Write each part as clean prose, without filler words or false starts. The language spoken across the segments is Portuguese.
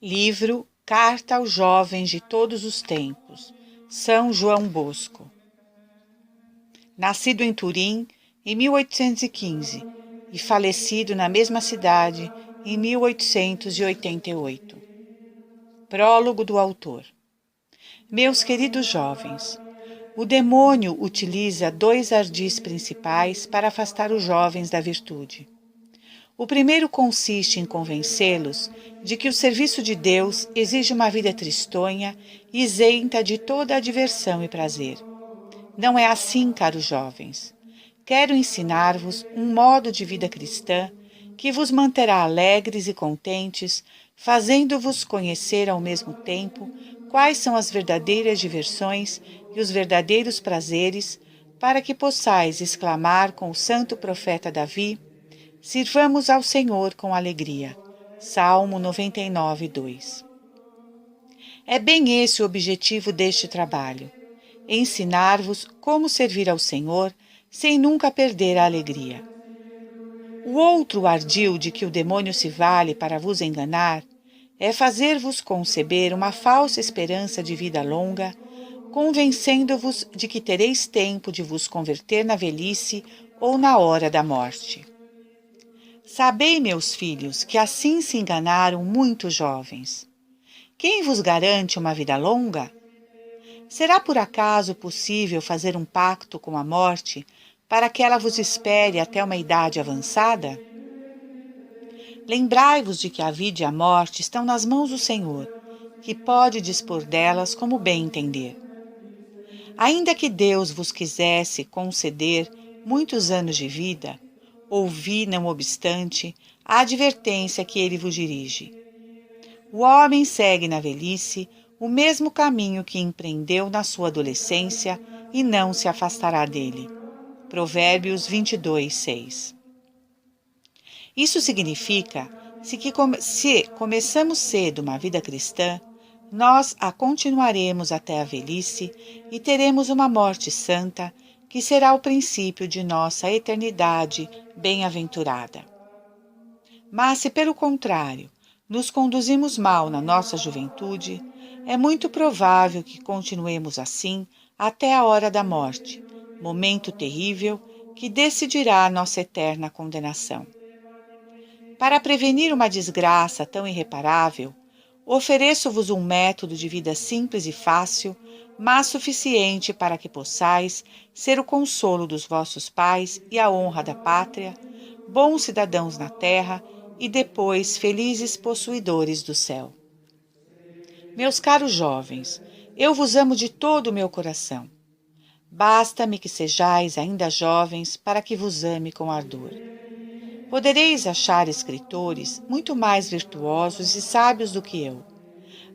Livro Carta aos Jovens de Todos os Tempos, São João Bosco. Nascido em Turim em 1815 e falecido na mesma cidade em 1888. Prólogo do autor. Meus queridos jovens, o demônio utiliza dois ardis principais para afastar os jovens da virtude. O primeiro consiste em convencê-los de que o serviço de Deus exige uma vida tristonha e isenta de toda a diversão e prazer. Não é assim, caros jovens. Quero ensinar-vos um modo de vida cristã que vos manterá alegres e contentes, fazendo-vos conhecer ao mesmo tempo quais são as verdadeiras diversões e os verdadeiros prazeres, para que possais exclamar com o santo profeta Davi: sirvamos ao Senhor com alegria. Salmo 99, 2. É bem esse o objetivo deste trabalho: ensinar-vos como servir ao Senhor sem nunca perder a alegria. O outro ardil de que o demônio se vale para vos enganar é fazer-vos conceber uma falsa esperança de vida longa, convencendo-vos de que tereis tempo de vos converter na velhice ou na hora da morte. Sabei, meus filhos, que assim se enganaram muitos jovens. Quem vos garante uma vida longa? Será por acaso possível fazer um pacto com a morte para que ela vos espere até uma idade avançada? Lembrai-vos de que a vida e a morte estão nas mãos do Senhor, que pode dispor delas como bem entender. Ainda que Deus vos quisesse conceder muitos anos de vida, ouvi, não obstante, a advertência que ele vos dirige. O homem segue na velhice o mesmo caminho que empreendeu na sua adolescência e não se afastará dele. Provérbios 22, 6. Isso significa se começamos cedo uma vida cristã, nós a continuaremos até a velhice e teremos uma morte santa, que será o princípio de nossa eternidade bem-aventurada. Mas se, pelo contrário, nos conduzimos mal na nossa juventude, é muito provável que continuemos assim até a hora da morte, momento terrível que decidirá a nossa eterna condenação. Para prevenir uma desgraça tão irreparável, ofereço-vos um método de vida simples e fácil, mas suficiente para que possais ser o consolo dos vossos pais e a honra da pátria, bons cidadãos na terra e depois felizes possuidores do céu. Meus caros jovens, eu vos amo de todo o meu coração. Basta-me que sejais ainda jovens para que vos ame com ardor. Podereis achar escritores muito mais virtuosos e sábios do que eu,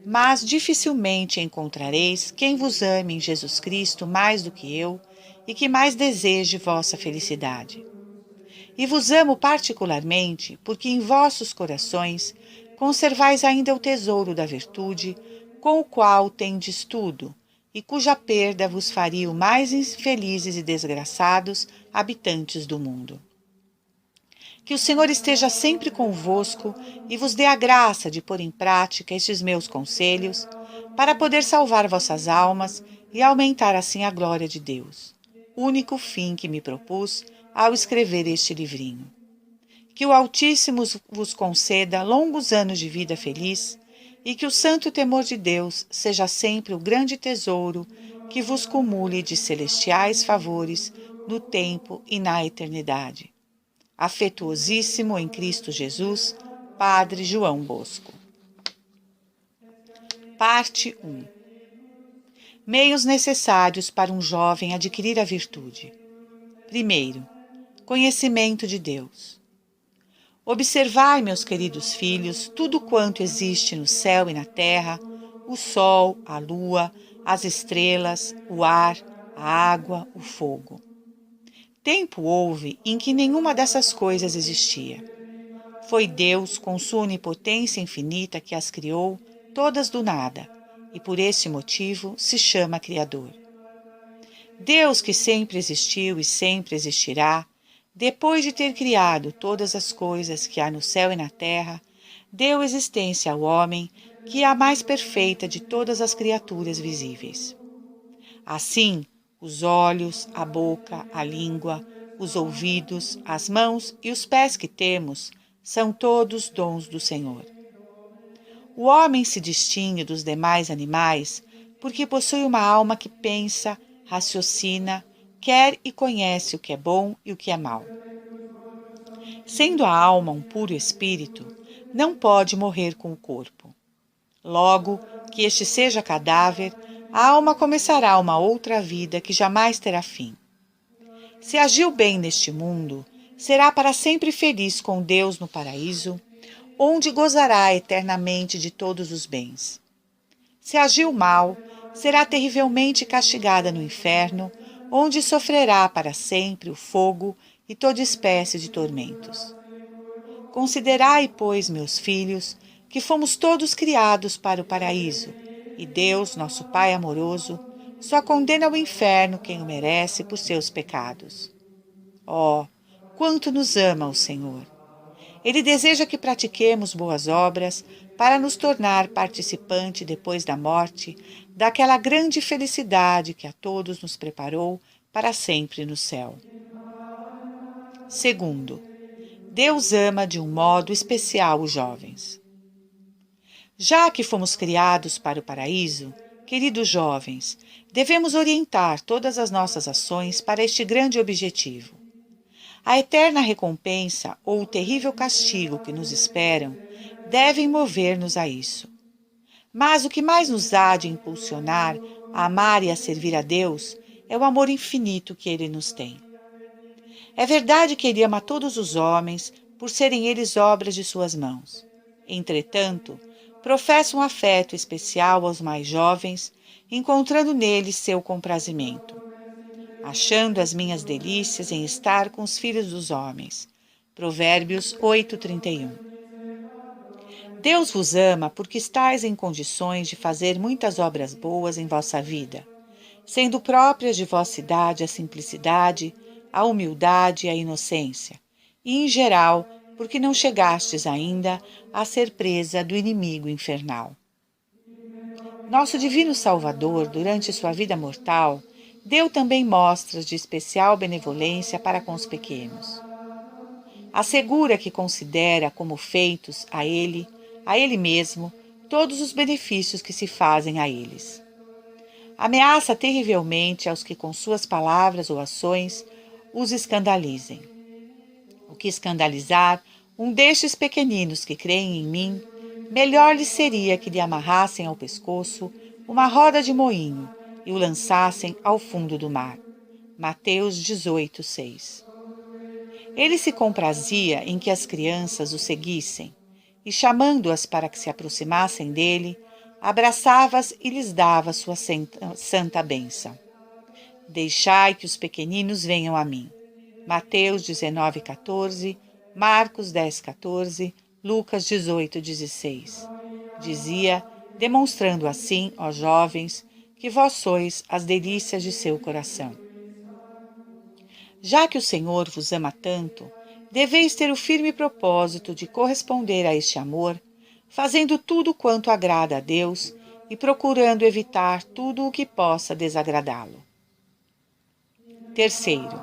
mas dificilmente encontrareis quem vos ame em Jesus Cristo mais do que eu e que mais deseje vossa felicidade. E vos amo particularmente porque em vossos corações conservais ainda o tesouro da virtude, com o qual tendes tudo, e cuja perda vos faria o mais infelizes e desgraçados habitantes do mundo. Que o Senhor esteja sempre convosco e vos dê a graça de pôr em prática estes meus conselhos, para poder salvar vossas almas e aumentar assim a glória de Deus, único fim que me propus ao escrever este livrinho. Que o Altíssimo vos conceda longos anos de vida feliz e que o santo temor de Deus seja sempre o grande tesouro que vos cumule de celestiais favores no tempo e na eternidade. Afetuosíssimo em Cristo Jesus, Padre João Bosco. Parte 1. Meios necessários para um jovem adquirir a virtude. Primeiro, conhecimento de Deus. Observai, meus queridos filhos, tudo quanto existe no céu e na terra, o sol, a lua, as estrelas, o ar, a água, o fogo. Tempo houve em que nenhuma dessas coisas existia. Foi Deus, com sua onipotência infinita, que as criou, todas do nada, e por esse motivo se chama Criador. Deus, que sempre existiu e sempre existirá, depois de ter criado todas as coisas que há no céu e na terra, deu existência ao homem, que é a mais perfeita de todas as criaturas visíveis. Assim, os olhos, a boca, a língua, os ouvidos, as mãos e os pés que temos são todos dons do Senhor. O homem se distingue dos demais animais porque possui uma alma que pensa, raciocina, quer e conhece o que é bom e o que é mau. Sendo a alma um puro espírito, não pode morrer com o corpo. Logo que este seja cadáver, a alma começará uma outra vida que jamais terá fim. Se agiu bem neste mundo, será para sempre feliz com Deus no paraíso, onde gozará eternamente de todos os bens. Se agiu mal, será terrivelmente castigada no inferno, onde sofrerá para sempre o fogo e toda espécie de tormentos. Considerai, pois, meus filhos, que fomos todos criados para o paraíso, e Deus, nosso Pai amoroso, só condena ao inferno quem o merece por seus pecados. Oh, quanto nos ama o Senhor! Ele deseja que pratiquemos boas obras para nos tornar participante depois da morte daquela grande felicidade que a todos nos preparou para sempre no céu. Segundo, Deus ama de um modo especial os jovens. Já que fomos criados para o paraíso, queridos jovens, devemos orientar todas as nossas ações para este grande objetivo. A eterna recompensa ou o terrível castigo que nos esperam devem mover-nos a isso. Mas o que mais nos há de impulsionar a amar e a servir a Deus é o amor infinito que Ele nos tem. É verdade que Ele ama todos os homens por serem eles obras de suas mãos. Entretanto, professa um afeto especial aos mais jovens, encontrando neles seu comprazimento. Achando as minhas delícias em estar com os filhos dos homens. Provérbios 8:31. Deus vos ama porque estáis em condições de fazer muitas obras boas em vossa vida, sendo próprias de vossa idade a simplicidade, a humildade e a inocência, e, em geral, porque não chegastes ainda a ser presa do inimigo infernal. Nosso divino Salvador, durante sua vida mortal, deu também mostras de especial benevolência para com os pequenos. Assegura que considera como feitos a ele mesmo, todos os benefícios que se fazem a eles. Ameaça terrivelmente aos que com suas palavras ou ações os escandalizem. O que escandalizar um destes pequeninos que creem em mim, melhor lhes seria que lhe amarrassem ao pescoço uma roda de moinho e o lançassem ao fundo do mar. Mateus 18:6. Ele se comprazia em que as crianças o seguissem, e chamando-as para que se aproximassem dele, abraçava-as e lhes dava sua santa bênção. Deixai que os pequeninos venham a mim. Mateus 19:14, Marcos 10:14, Lucas 18:16. Dizia, demonstrando assim, ó jovens, que vós sois as delícias de seu coração. Já que o Senhor vos ama tanto, deveis ter o firme propósito de corresponder a este amor, fazendo tudo quanto agrada a Deus e procurando evitar tudo o que possa desagradá-lo. Terceiro,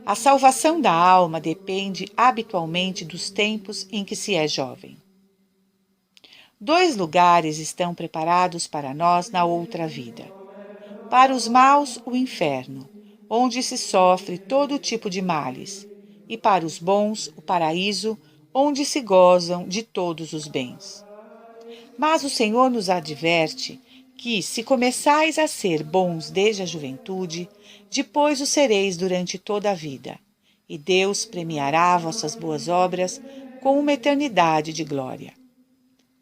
a salvação da alma depende habitualmente dos tempos em que se é jovem. 2 lugares estão preparados para nós na outra vida. Para os maus, o inferno, onde se sofre todo tipo de males, e para os bons, o paraíso, onde se gozam de todos os bens. Mas o Senhor nos adverte que, se começais a ser bons desde a juventude, depois o sereis durante toda a vida, e Deus premiará vossas boas obras com uma eternidade de glória.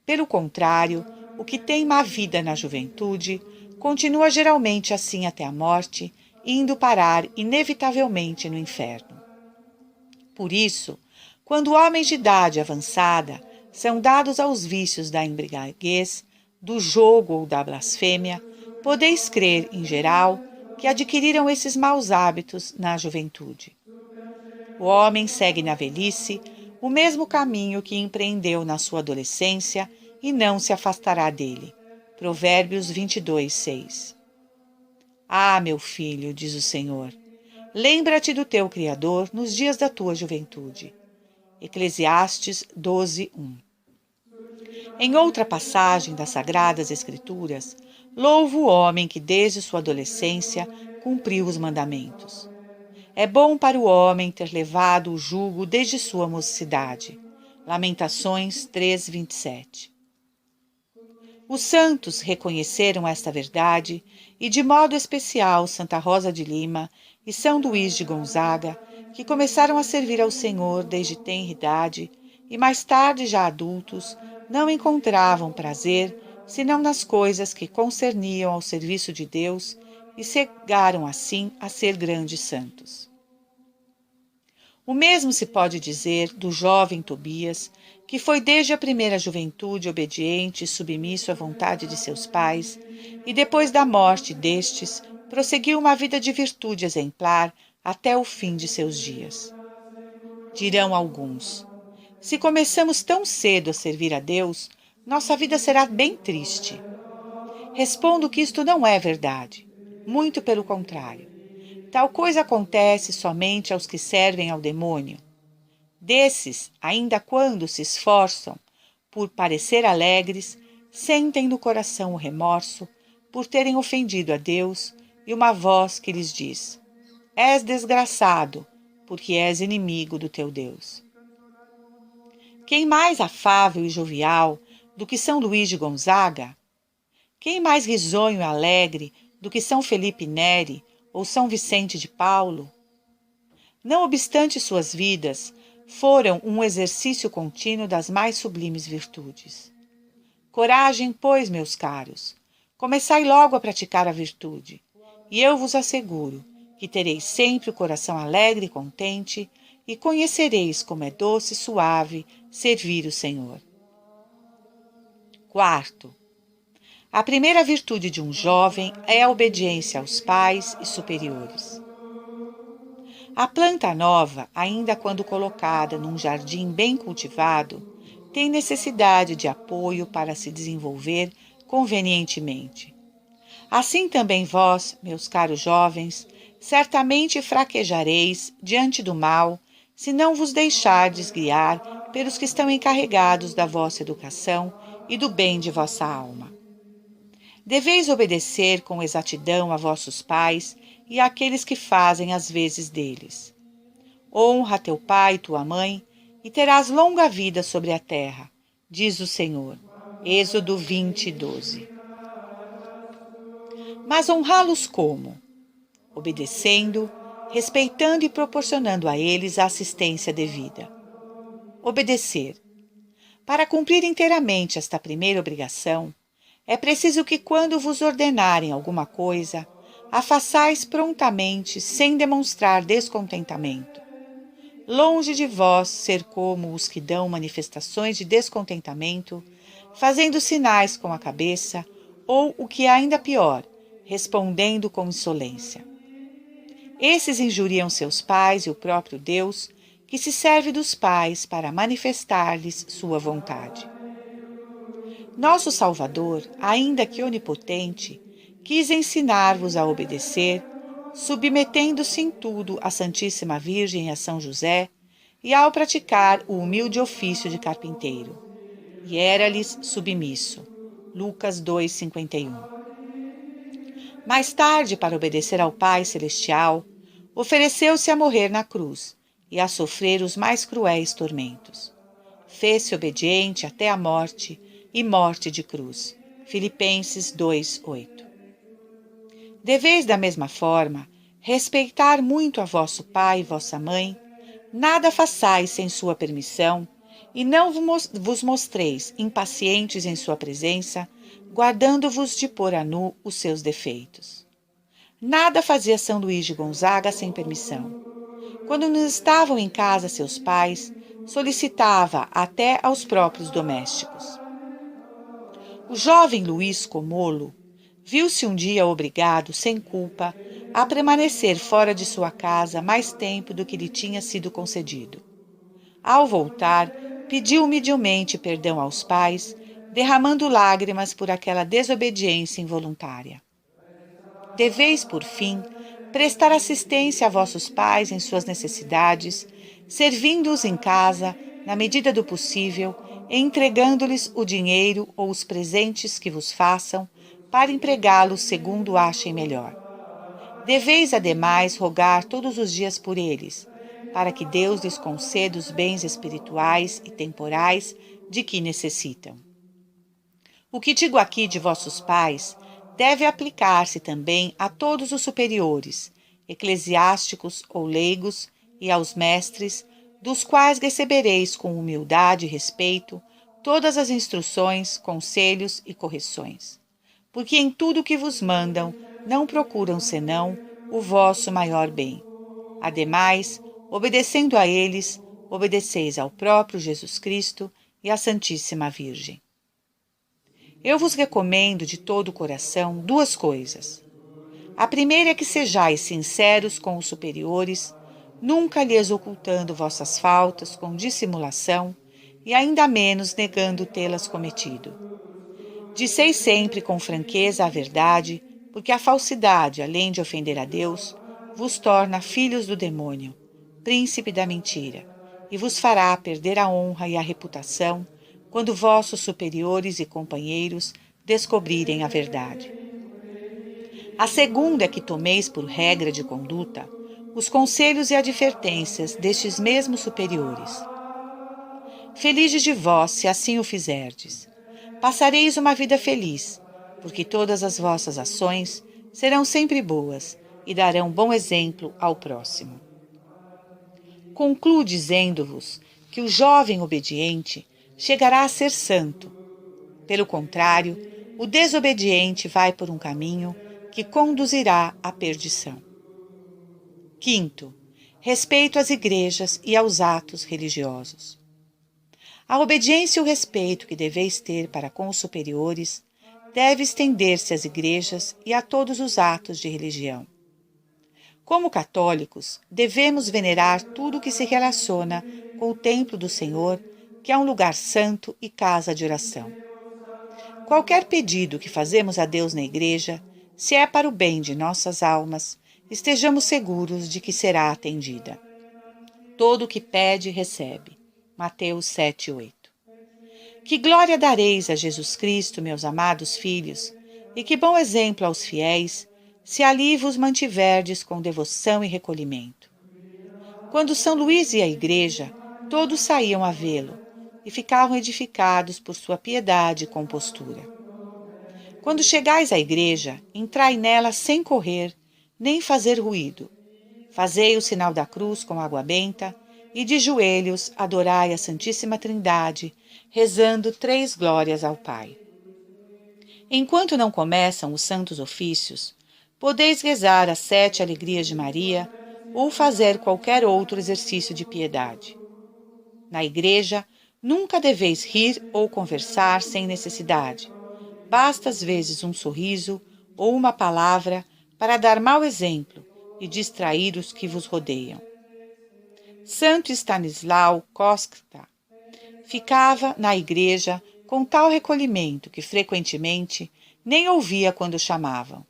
Pelo contrário, o que tem má vida na juventude continua geralmente assim até a morte, indo parar inevitavelmente no inferno. Por isso, quando homens de idade avançada são dados aos vícios da embriaguez, do jogo ou da blasfêmia, podeis crer, em geral, que adquiriram esses maus hábitos na juventude. O homem segue na velhice o mesmo caminho que empreendeu na sua adolescência e não se afastará dele. Provérbios 22, 6. Ah, meu filho, diz o Senhor, lembra-te do teu Criador nos dias da tua juventude. Eclesiastes 12, 1. Em outra passagem das Sagradas Escrituras, louva o homem que desde sua adolescência cumpriu os mandamentos. É bom para o homem ter levado o jugo desde sua mocidade. Lamentações 3, 27. Os santos reconheceram esta verdade e, de modo especial, Santa Rosa de Lima e São Luís de Gonzaga, que começaram a servir ao Senhor desde tenra idade e mais tarde, já adultos, não encontravam prazer senão nas coisas que concerniam ao serviço de Deus e chegaram assim a ser grandes santos. O mesmo se pode dizer do jovem Tobias, que foi desde a primeira juventude obediente e submisso à vontade de seus pais, e depois da morte destes, prosseguiu uma vida de virtude exemplar até o fim de seus dias. Dirão alguns: se começamos tão cedo a servir a Deus, nossa vida será bem triste. Respondo que isto não é verdade. Muito pelo contrário. Tal coisa acontece somente aos que servem ao demônio. Desses, ainda quando se esforçam por parecer alegres, sentem no coração o remorso por terem ofendido a Deus e uma voz que lhes diz: és desgraçado, porque és inimigo do teu Deus. Quem mais afável e jovial do que São Luís de Gonzaga? Quem mais risonho e alegre do que São Felipe Neri ou São Vicente de Paulo? Não obstante suas vidas, foram um exercício contínuo das mais sublimes virtudes. Coragem, pois, meus caros, começai logo a praticar a virtude, e eu vos asseguro que tereis sempre o coração alegre e contente, e conhecereis como é doce e suave servir o Senhor. Quarto, a primeira virtude de um jovem é a obediência aos pais e superiores. A planta nova, ainda quando colocada num jardim bem cultivado, tem necessidade de apoio para se desenvolver convenientemente. Assim também vós, meus caros jovens, certamente fraquejareis diante do mal, se não vos deixardes guiar pelos que estão encarregados da vossa educação e do bem de vossa alma. Deveis obedecer com exatidão a vossos pais e àqueles que fazem as vezes deles. Honra teu pai e tua mãe, e terás longa vida sobre a terra, diz o Senhor. Êxodo 20, 12. Mas honrá-los como? Obedecendo, respeitando e proporcionando a eles a assistência devida. Obedecer. Para cumprir inteiramente esta primeira obrigação, é preciso que, quando vos ordenarem alguma coisa, a façais prontamente, sem demonstrar descontentamento. Longe de vós ser como os que dão manifestações de descontentamento, fazendo sinais com a cabeça, ou, o que é ainda pior, respondendo com insolência. Esses injuriam seus pais e o próprio Deus, que se serve dos pais para manifestar-lhes sua vontade. Nosso Salvador, ainda que onipotente, quis ensinar-vos a obedecer, submetendo-se em tudo à Santíssima Virgem e a São José, e ao praticar o humilde ofício de carpinteiro. E era-lhes submisso. Lucas 2,51. Mais tarde, para obedecer ao Pai Celestial, ofereceu-se a morrer na cruz e a sofrer os mais cruéis tormentos. Fez-se obediente até a morte e morte de cruz. Filipenses 2:8. Deveis, da mesma forma, respeitar muito a vosso pai e vossa mãe, nada façais sem sua permissão, e não vos mostreis impacientes em sua presença, guardando-vos de pôr a nu os seus defeitos. Nada fazia São Luís de Gonzaga sem permissão. Quando não estavam em casa seus pais, solicitava até aos próprios domésticos. O jovem Luís Comolo viu-se um dia obrigado, sem culpa, a permanecer fora de sua casa mais tempo do que lhe tinha sido concedido. Ao voltar, pediu humildemente perdão aos pais, derramando lágrimas por aquela desobediência involuntária. Deveis, por fim, prestar assistência a vossos pais em suas necessidades, servindo-os em casa, na medida do possível, e entregando-lhes o dinheiro ou os presentes que vos façam, para empregá-los segundo achem melhor. Deveis, ademais, rogar todos os dias por eles, para que Deus lhes conceda os bens espirituais e temporais de que necessitam. O que digo aqui de vossos pais deve aplicar-se também a todos os superiores, eclesiásticos ou leigos, e aos mestres, dos quais recebereis com humildade e respeito todas as instruções, conselhos e correções. Porque em tudo o que vos mandam, não procuram senão o vosso maior bem. Ademais, obedecendo a eles, obedeceis ao próprio Jesus Cristo e à Santíssima Virgem. Eu vos recomendo de todo o coração 2 coisas. A primeira é que sejais sinceros com os superiores, nunca lhes ocultando vossas faltas com dissimulação e ainda menos negando tê-las cometido. Disseis sempre com franqueza a verdade, porque a falsidade, além de ofender a Deus, vos torna filhos do demônio, príncipe da mentira, e vos fará perder a honra e a reputação quando vossos superiores e companheiros descobrirem a verdade. A segunda é que tomeis por regra de conduta os conselhos e advertências destes mesmos superiores. Felizes de vós, se assim o fizerdes. Passareis uma vida feliz, porque todas as vossas ações serão sempre boas e darão bom exemplo ao próximo. Concluo dizendo-vos que o jovem obediente chegará a ser santo. Pelo contrário, o desobediente vai por um caminho que conduzirá à perdição. Quinto, respeito às igrejas e aos atos religiosos. A obediência e o respeito que deveis ter para com os superiores deve estender-se às igrejas e a todos os atos de religião. Como católicos, devemos venerar tudo o que se relaciona com o templo do Senhor, que é um lugar santo e casa de oração. Qualquer pedido que fazemos a Deus na igreja, se é para o bem de nossas almas, estejamos seguros de que será atendida. Todo o que pede, recebe. Mateus 7:8. Que glória dareis a Jesus Cristo, meus amados filhos, e que bom exemplo aos fiéis, se ali vos mantiverdes com devoção e recolhimento. Quando São Luís ia à igreja, todos saíam a vê-lo, e ficavam edificados por sua piedade e compostura. Quando chegais à igreja, entrai nela sem correr, nem fazer ruído. Fazei o sinal da cruz com água benta, e de joelhos adorai a Santíssima Trindade, rezando 3 glórias ao Pai. Enquanto não começam os santos ofícios, podeis rezar as 7 alegrias de Maria ou fazer qualquer outro exercício de piedade. Na igreja, nunca deveis rir ou conversar sem necessidade. Basta às vezes um sorriso ou uma palavra para dar mau exemplo e distrair os que vos rodeiam. Santo Stanislau Kostka ficava na igreja com tal recolhimento que frequentemente nem ouvia quando chamavam.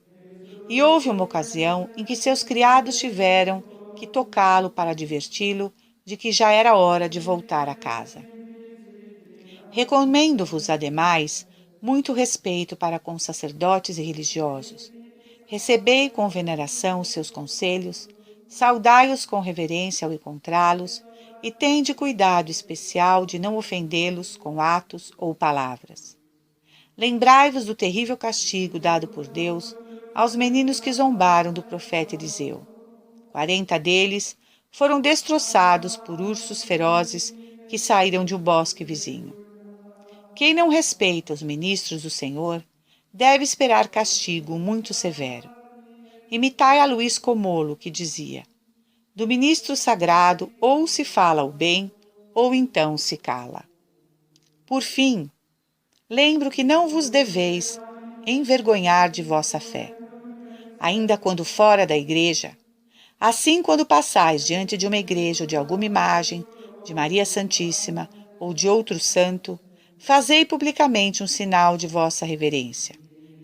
E houve uma ocasião em que seus criados tiveram que tocá-lo para diverti-lo de que já era hora de voltar a casa. Recomendo-vos, ademais, muito respeito para com sacerdotes e religiosos. Recebei com veneração os seus conselhos, saudai-os com reverência ao encontrá-los e tende cuidado especial de não ofendê-los com atos ou palavras. Lembrai-vos do terrível castigo dado por Deus aos meninos que zombaram do profeta Eliseu. 40 deles foram destroçados por ursos ferozes que saíram de um bosque vizinho. Quem não respeita os ministros do Senhor deve esperar castigo muito severo. Imitai a Luís Comolo, que dizia: do ministro sagrado ou se fala o bem, ou então se cala. Por fim, lembro que não vos deveis envergonhar de vossa fé, ainda quando fora da igreja. Assim, quando passais diante de uma igreja ou de alguma imagem, de Maria Santíssima ou de outro santo, fazei publicamente um sinal de vossa reverência.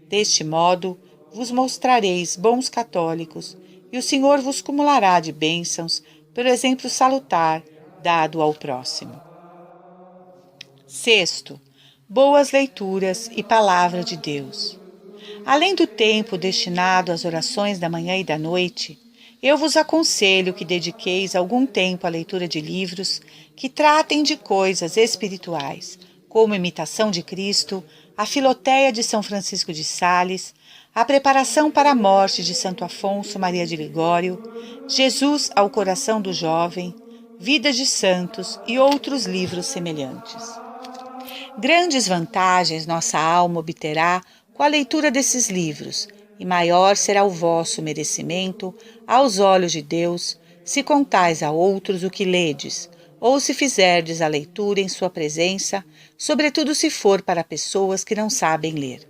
Deste modo, vos mostrareis bons católicos, e o Senhor vos cumulará de bênçãos pelo exemplo salutar dado ao próximo. Sexto, boas leituras e palavra de Deus. Além do tempo destinado às orações da manhã e da noite, eu vos aconselho que dediqueis algum tempo à leitura de livros que tratem de coisas espirituais, como Imitação de Cristo, a Filoteia de São Francisco de Sales, a Preparação para a Morte de Santo Afonso Maria de Ligório, Jesus ao Coração do Jovem, Vida de Santos e outros livros semelhantes. Grandes vantagens nossa alma obterá com a leitura desses livros, e maior será o vosso merecimento aos olhos de Deus, se contais a outros o que ledes, ou se fizerdes a leitura em sua presença, sobretudo se for para pessoas que não sabem ler.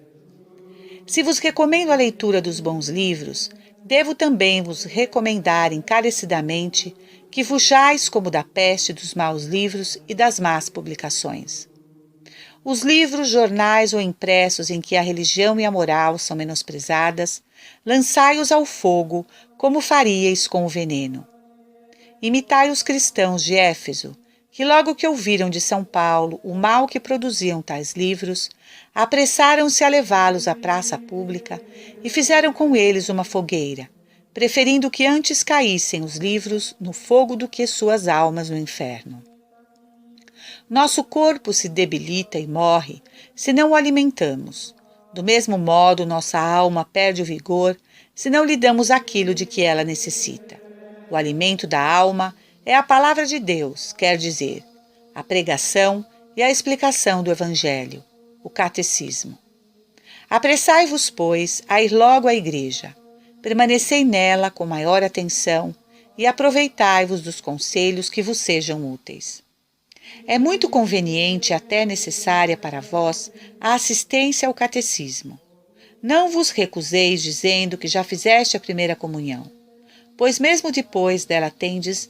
Se vos recomendo a leitura dos bons livros, devo também vos recomendar encarecidamente que fujais como da peste dos maus livros e das más publicações. Os livros, jornais ou impressos em que a religião e a moral são menosprezadas, lançai-os ao fogo, como faríeis com o veneno. Imitai os cristãos de Éfeso, que logo que ouviram de São Paulo o mal que produziam tais livros, apressaram-se a levá-los à praça pública e fizeram com eles uma fogueira, preferindo que antes caíssem os livros no fogo do que suas almas no inferno. Nosso corpo se debilita e morre se não o alimentamos. Do mesmo modo, nossa alma perde o vigor se não lhe damos aquilo de que ela necessita. O alimento da alma é a palavra de Deus, quer dizer, a pregação e a explicação do Evangelho, o catecismo. Apressai-vos, pois, a ir logo à igreja. Permanecei nela com maior atenção e aproveitai-vos dos conselhos que vos sejam úteis. É muito conveniente e até necessária para vós a assistência ao catecismo. Não vos recuseis dizendo que já fizeste a primeira comunhão, pois mesmo depois dela tendes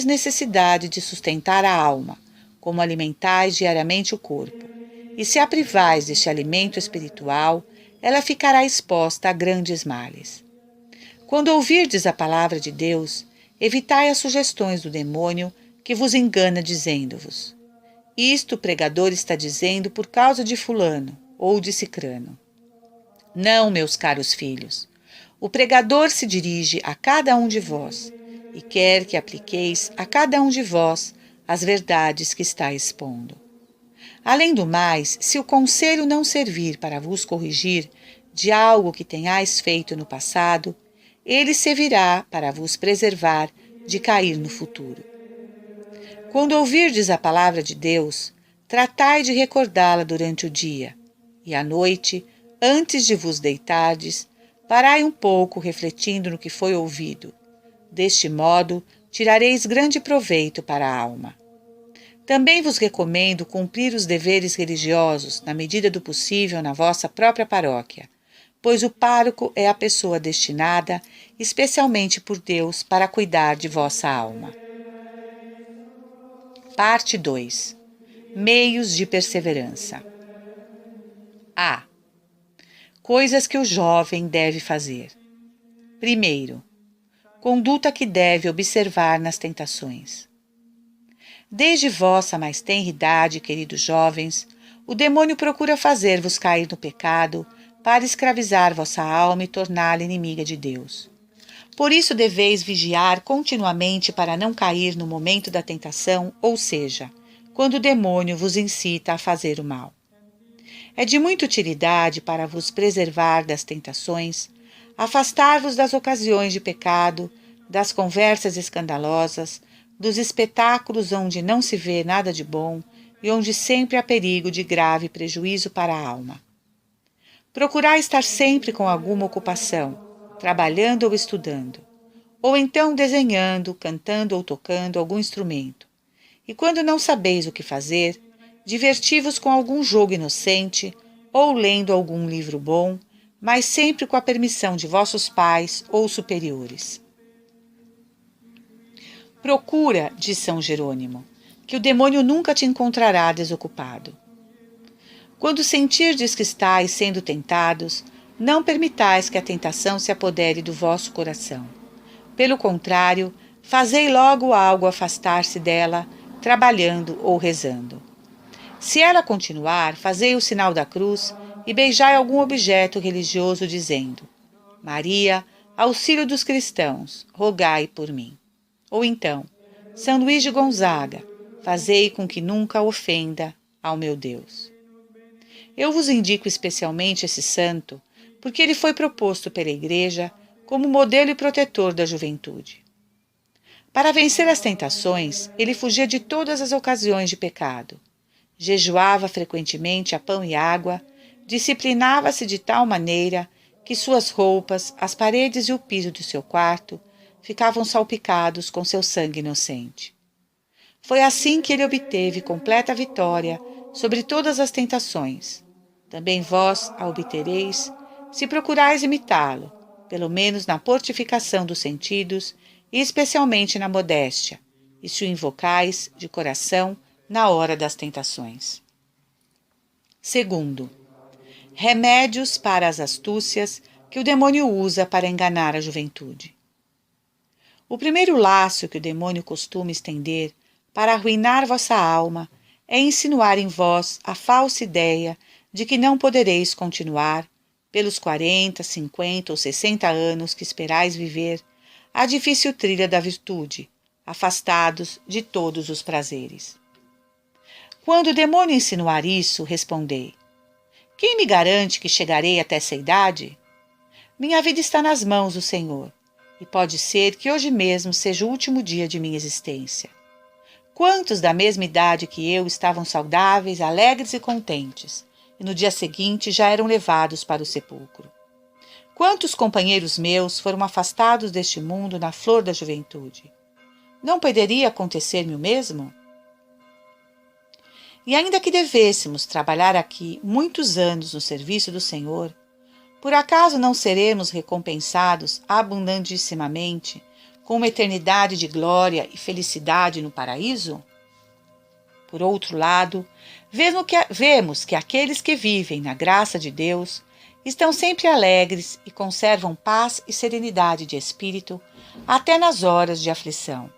necessidade de sustentar a alma, como alimentais diariamente o corpo. E se a privais deste alimento espiritual, ela ficará exposta a grandes males. Quando ouvirdes a palavra de Deus, evitai as sugestões do demônio que vos engana dizendo-vos: isto o pregador está dizendo por causa de fulano ou de cicrano. Não, meus caros filhos, o pregador se dirige a cada um de vós e quer que apliqueis a cada um de vós as verdades que está expondo. Além do mais, se o conselho não servir para vos corrigir de algo que tenhais feito no passado, ele servirá para vos preservar de cair no futuro. Quando ouvirdes a palavra de Deus, tratai de recordá-la durante o dia, e à noite, antes de vos deitardes, parai um pouco refletindo no que foi ouvido. Deste modo, tirareis grande proveito para a alma. Também vos recomendo cumprir os deveres religiosos, na medida do possível, na vossa própria paróquia, pois o pároco é a pessoa destinada, especialmente por Deus, para cuidar de vossa alma. Parte 2. Meios de perseverança. A. Coisas que o jovem deve fazer. Primeiro, conduta que deve observar nas tentações. Desde vossa mais tenra idade, queridos jovens, o demônio procura fazer-vos cair no pecado para escravizar vossa alma e torná-la inimiga de Deus. Por isso deveis vigiar continuamente para não cair no momento da tentação, ou seja, quando o demônio vos incita a fazer o mal. É de muita utilidade para vos preservar das tentações, afastar-vos das ocasiões de pecado, das conversas escandalosas, dos espetáculos onde não se vê nada de bom e onde sempre há perigo de grave prejuízo para a alma. Procurai estar sempre com alguma ocupação, trabalhando ou estudando, ou então desenhando, cantando ou tocando algum instrumento. E quando não sabeis o que fazer, diverti-vos com algum jogo inocente ou lendo algum livro bom, mas sempre com a permissão de vossos pais ou superiores. Procura, diz São Jerônimo, que o demônio nunca te encontrará desocupado. Quando sentirdes que estáis sendo tentados, não permitais que a tentação se apodere do vosso coração. Pelo contrário, fazei logo algo afastar-se dela, trabalhando ou rezando. Se ela continuar, fazei o sinal da cruz e beijai algum objeto religioso, dizendo: Maria, auxílio dos cristãos, rogai por mim. Ou então, São Luís de Gonzaga, fazei com que nunca ofenda ao meu Deus. Eu vos indico especialmente esse santo, porque ele foi proposto pela Igreja como modelo e protetor da juventude. Para vencer as tentações, ele fugia de todas as ocasiões de pecado. Jejuava frequentemente a pão e água, disciplinava-se de tal maneira que suas roupas, as paredes e o piso do seu quarto ficavam salpicados com seu sangue inocente. Foi assim que ele obteve completa vitória sobre todas as tentações. Também vós a obtereis, se procurais imitá-lo, pelo menos na fortificação dos sentidos e especialmente na modéstia, e se o invocais de coração na hora das tentações. Segundo, remédios para as astúcias que o demônio usa para enganar a juventude. O primeiro laço que o demônio costuma estender para arruinar vossa alma é insinuar em vós a falsa ideia de que não podereis continuar, pelos 40, 50 ou 60 anos que esperais viver, a difícil trilha da virtude, afastados de todos os prazeres. Quando o demônio insinuar isso, respondei: quem me garante que chegarei até essa idade? Minha vida está nas mãos do Senhor, e pode ser que hoje mesmo seja o último dia de minha existência. Quantos da mesma idade que eu estavam saudáveis, alegres e contentes, e no dia seguinte já eram levados para o sepulcro? Quantos companheiros meus foram afastados deste mundo na flor da juventude? Não poderia acontecer-me o mesmo? E ainda que devêssemos trabalhar aqui muitos anos no serviço do Senhor, por acaso não seremos recompensados abundantissimamente com uma eternidade de glória e felicidade no paraíso? Por outro lado, vemos que aqueles que vivem na graça de Deus estão sempre alegres e conservam paz e serenidade de espírito até nas horas de aflição.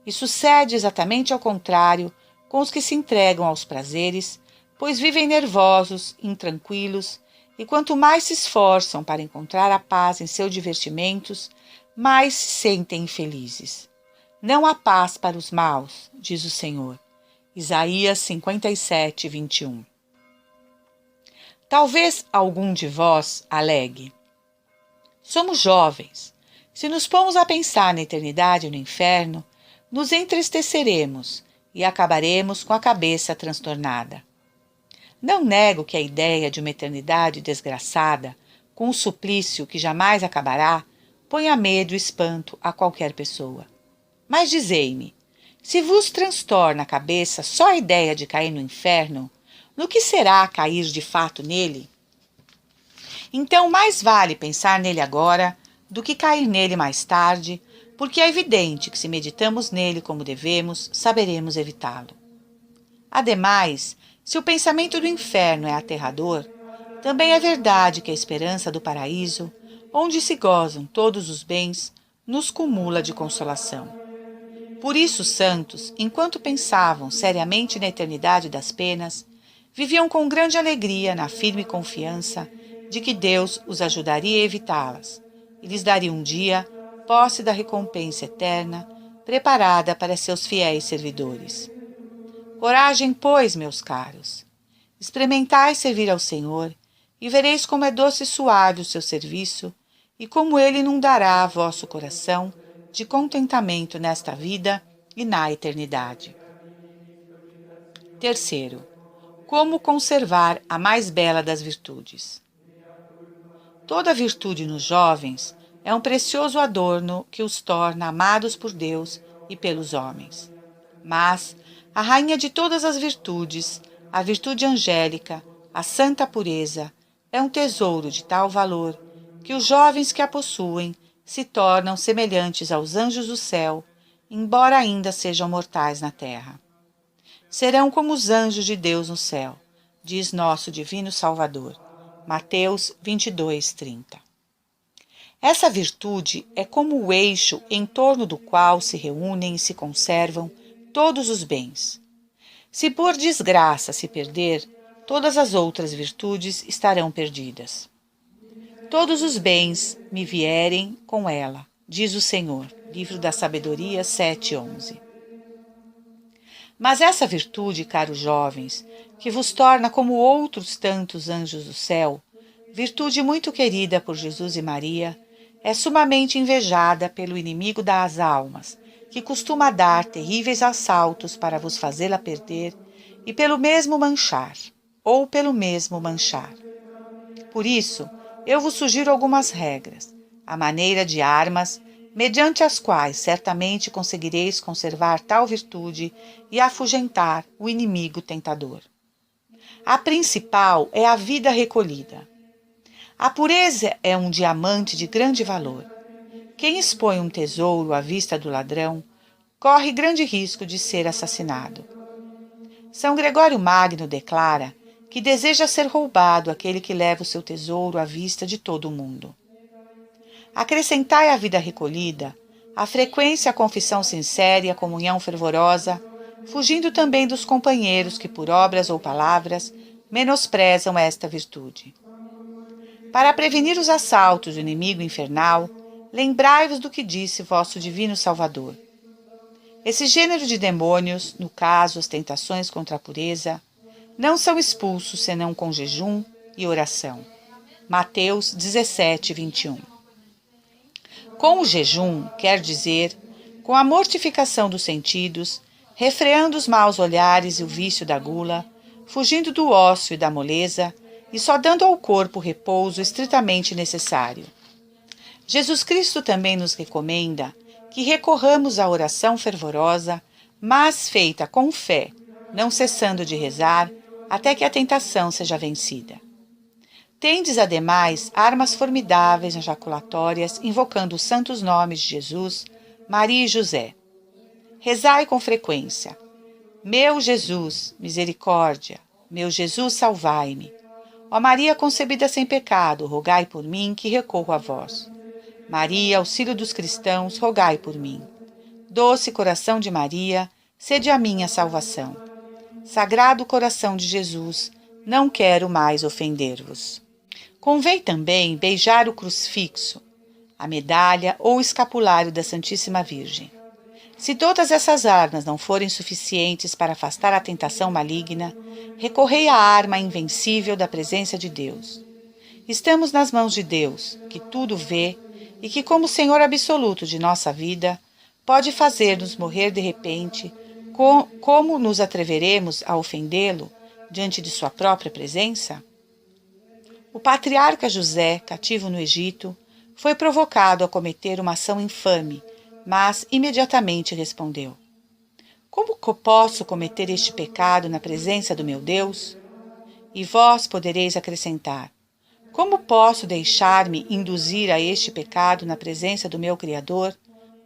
E sucede exatamente ao contrário com os que se entregam aos prazeres, pois vivem nervosos, intranquilos, e quanto mais se esforçam para encontrar a paz em seus divertimentos, mais se sentem infelizes. Não há paz para os maus, diz o Senhor. Isaías 57, 21. Talvez algum de vós alegue: somos jovens. Se nos pomos a pensar na eternidade e no inferno, nos entristeceremos e acabaremos com a cabeça transtornada. Não nego que a ideia de uma eternidade desgraçada, com um suplício que jamais acabará, ponha medo e espanto a qualquer pessoa. Mas dizei-me, se vos transtorna a cabeça só a ideia de cair no inferno, no que será cair de fato nele? Então mais vale pensar nele agora do que cair nele mais tarde, porque é evidente que se meditamos nele como devemos, saberemos evitá-lo. Ademais, se o pensamento do inferno é aterrador, também é verdade que a esperança do paraíso, onde se gozam todos os bens, nos cumula de consolação. Por isso os santos, enquanto pensavam seriamente na eternidade das penas, viviam com grande alegria na firme confiança de que Deus os ajudaria a evitá-las e lhes daria um dia posse da recompensa eterna preparada para seus fiéis servidores. Coragem, pois, meus caros. Experimentai servir ao Senhor e vereis como é doce e suave o seu serviço e como ele inundará vosso coração de contentamento nesta vida e na eternidade. Terceiro, como conservar a mais bela das virtudes. Toda virtude nos jovens é um precioso adorno que os torna amados por Deus e pelos homens. Mas a rainha de todas as virtudes, a virtude angélica, a santa pureza, é um tesouro de tal valor que os jovens que a possuem se tornam semelhantes aos anjos do céu, embora ainda sejam mortais na terra. serão como os anjos de Deus no céu, diz nosso divino Salvador. Mateus 22:30. Essa virtude é como o eixo em torno do qual se reúnem e se conservam todos os bens. Se por desgraça se perder, todas as outras virtudes estarão perdidas. Todos os bens me vierem com ela, diz o Senhor. Livro da Sabedoria 7:11. Mas essa virtude, caros jovens, que vos torna como outros tantos anjos do céu, virtude muito querida por Jesus e Maria, é sumamente invejada pelo inimigo das almas, que costuma dar terríveis assaltos para vos fazê-la perder e pelo mesmo manchar. Por isso, eu vos sugiro algumas regras, à maneira de armas, mediante as quais certamente conseguireis conservar tal virtude e afugentar o inimigo tentador. A principal é a vida recolhida. A pureza é um diamante de grande valor. Quem expõe um tesouro à vista do ladrão corre grande risco de ser assassinado. São Gregório Magno declara que deseja ser roubado aquele que leva o seu tesouro à vista de todo o mundo. Acrescentai à vida recolhida a frequência à confissão sincera e à comunhão fervorosa, fugindo também dos companheiros que, por obras ou palavras, menosprezam esta virtude. Para prevenir os assaltos do inimigo infernal, lembrai-vos do que disse vosso divino Salvador. Esse gênero de demônios, no caso as tentações contra a pureza, não são expulsos senão com jejum e oração. Mateus 17:21. Com o jejum, quer dizer, com a mortificação dos sentidos, refreando os maus olhares e o vício da gula, fugindo do ócio e da moleza, e só dando ao corpo o repouso estritamente necessário. Jesus Cristo também nos recomenda que recorramos à oração fervorosa, mas feita com fé, não cessando de rezar, até que a tentação seja vencida. Tendes, ademais, armas formidáveis ejaculatórias, invocando os santos nomes de Jesus, Maria e José. Rezai com frequência. Meu Jesus, misericórdia. Meu Jesus, salvai-me. Ó Maria concebida sem pecado, rogai por mim que recorro a vós. Maria, auxílio dos cristãos, rogai por mim. Doce coração de Maria, sede a minha salvação. Sagrado coração de Jesus, não quero mais ofender-vos. Convém também beijar o crucifixo, a medalha ou o escapulário da Santíssima Virgem. Se todas essas armas não forem suficientes para afastar a tentação maligna, recorrei à arma invencível da presença de Deus. Estamos nas mãos de Deus, que tudo vê e que, como Senhor absoluto de nossa vida, pode fazer-nos morrer de repente. Como nos atreveremos a ofendê-lo diante de sua própria presença? O patriarca José, cativo no Egito, foi provocado a cometer uma ação infame, mas imediatamente respondeu: Como posso cometer este pecado na presença do meu Deus? E vós podereis acrescentar: Como posso deixar-me induzir a este pecado na presença do meu Criador,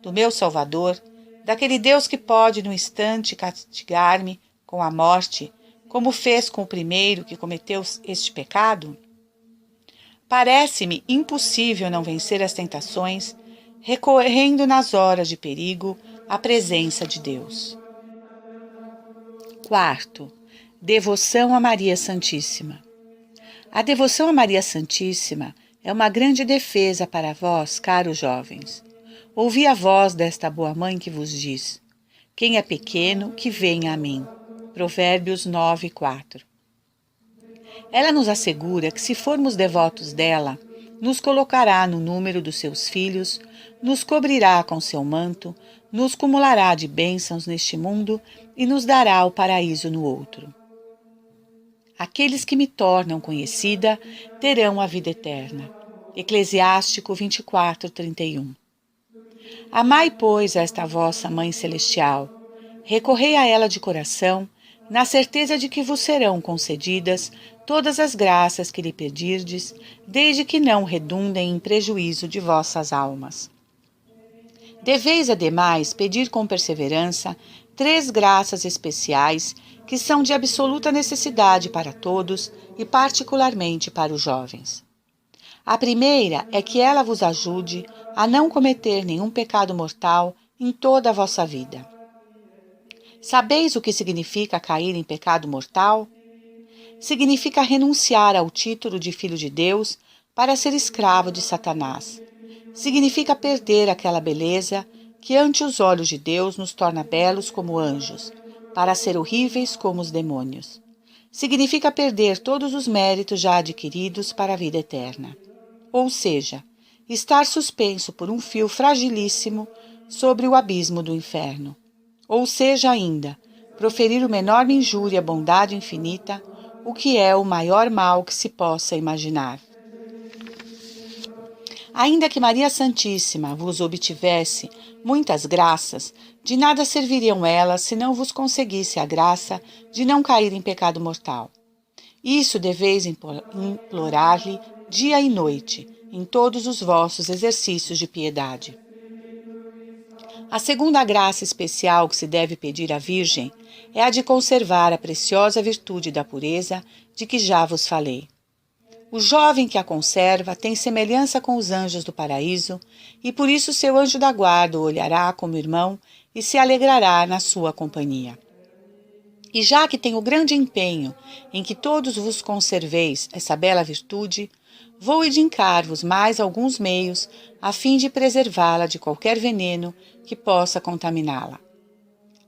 do meu Salvador, daquele Deus que pode, num instante, castigar-me com a morte, como fez com o primeiro que cometeu este pecado? Parece-me impossível não vencer as tentações, recorrendo nas horas de perigo à presença de Deus. Quarto, devoção a Maria Santíssima. A devoção a Maria Santíssima é uma grande defesa para vós, caros jovens. Ouvi a voz desta boa mãe que vos diz: Quem é pequeno, que venha a mim. Provérbios 9:4. Ela nos assegura que, se formos devotos dela, nos colocará no número dos seus filhos, nos cobrirá com seu manto, nos cumulará de bênçãos neste mundo e nos dará o paraíso no outro. Aqueles que me tornam conhecida terão a vida eterna. Eclesiástico 24:31. Amai, pois, esta vossa Mãe Celestial. Recorrei a ela de coração, na certeza de que vos serão concedidas todas as graças que lhe pedirdes, desde que não redundem em prejuízo de vossas almas. Deveis, ademais, pedir com perseverança 3 graças especiais que são de absoluta necessidade para todos e particularmente para os jovens. A primeira é que ela vos ajude a não cometer nenhum pecado mortal em toda a vossa vida. Sabeis o que significa cair em pecado mortal? Significa renunciar ao título de filho de Deus para ser escravo de Satanás. Significa perder aquela beleza que ante os olhos de Deus nos torna belos como anjos, para ser horríveis como os demônios. Significa perder todos os méritos já adquiridos para a vida eterna. Ou seja, estar suspenso por um fio fragilíssimo sobre o abismo do inferno. Ou seja ainda, proferir uma enorme injúria à bondade infinita, o que é o maior mal que se possa imaginar. Ainda que Maria Santíssima vos obtivesse muitas graças, de nada serviriam elas se não vos conseguisse a graça de não cair em pecado mortal. Isso deveis implorar-lhe dia e noite, em todos os vossos exercícios de piedade. A segunda graça especial que se deve pedir à Virgem é a de conservar a preciosa virtude da pureza de que já vos falei. O jovem que a conserva tem semelhança com os anjos do paraíso, e por isso seu anjo da guarda o olhará como irmão e se alegrará na sua companhia. E já que tenho grande empenho em que todos vos conserveis essa bela virtude, vou indicar-vos mais alguns meios a fim de preservá-la de qualquer veneno que possa contaminá-la.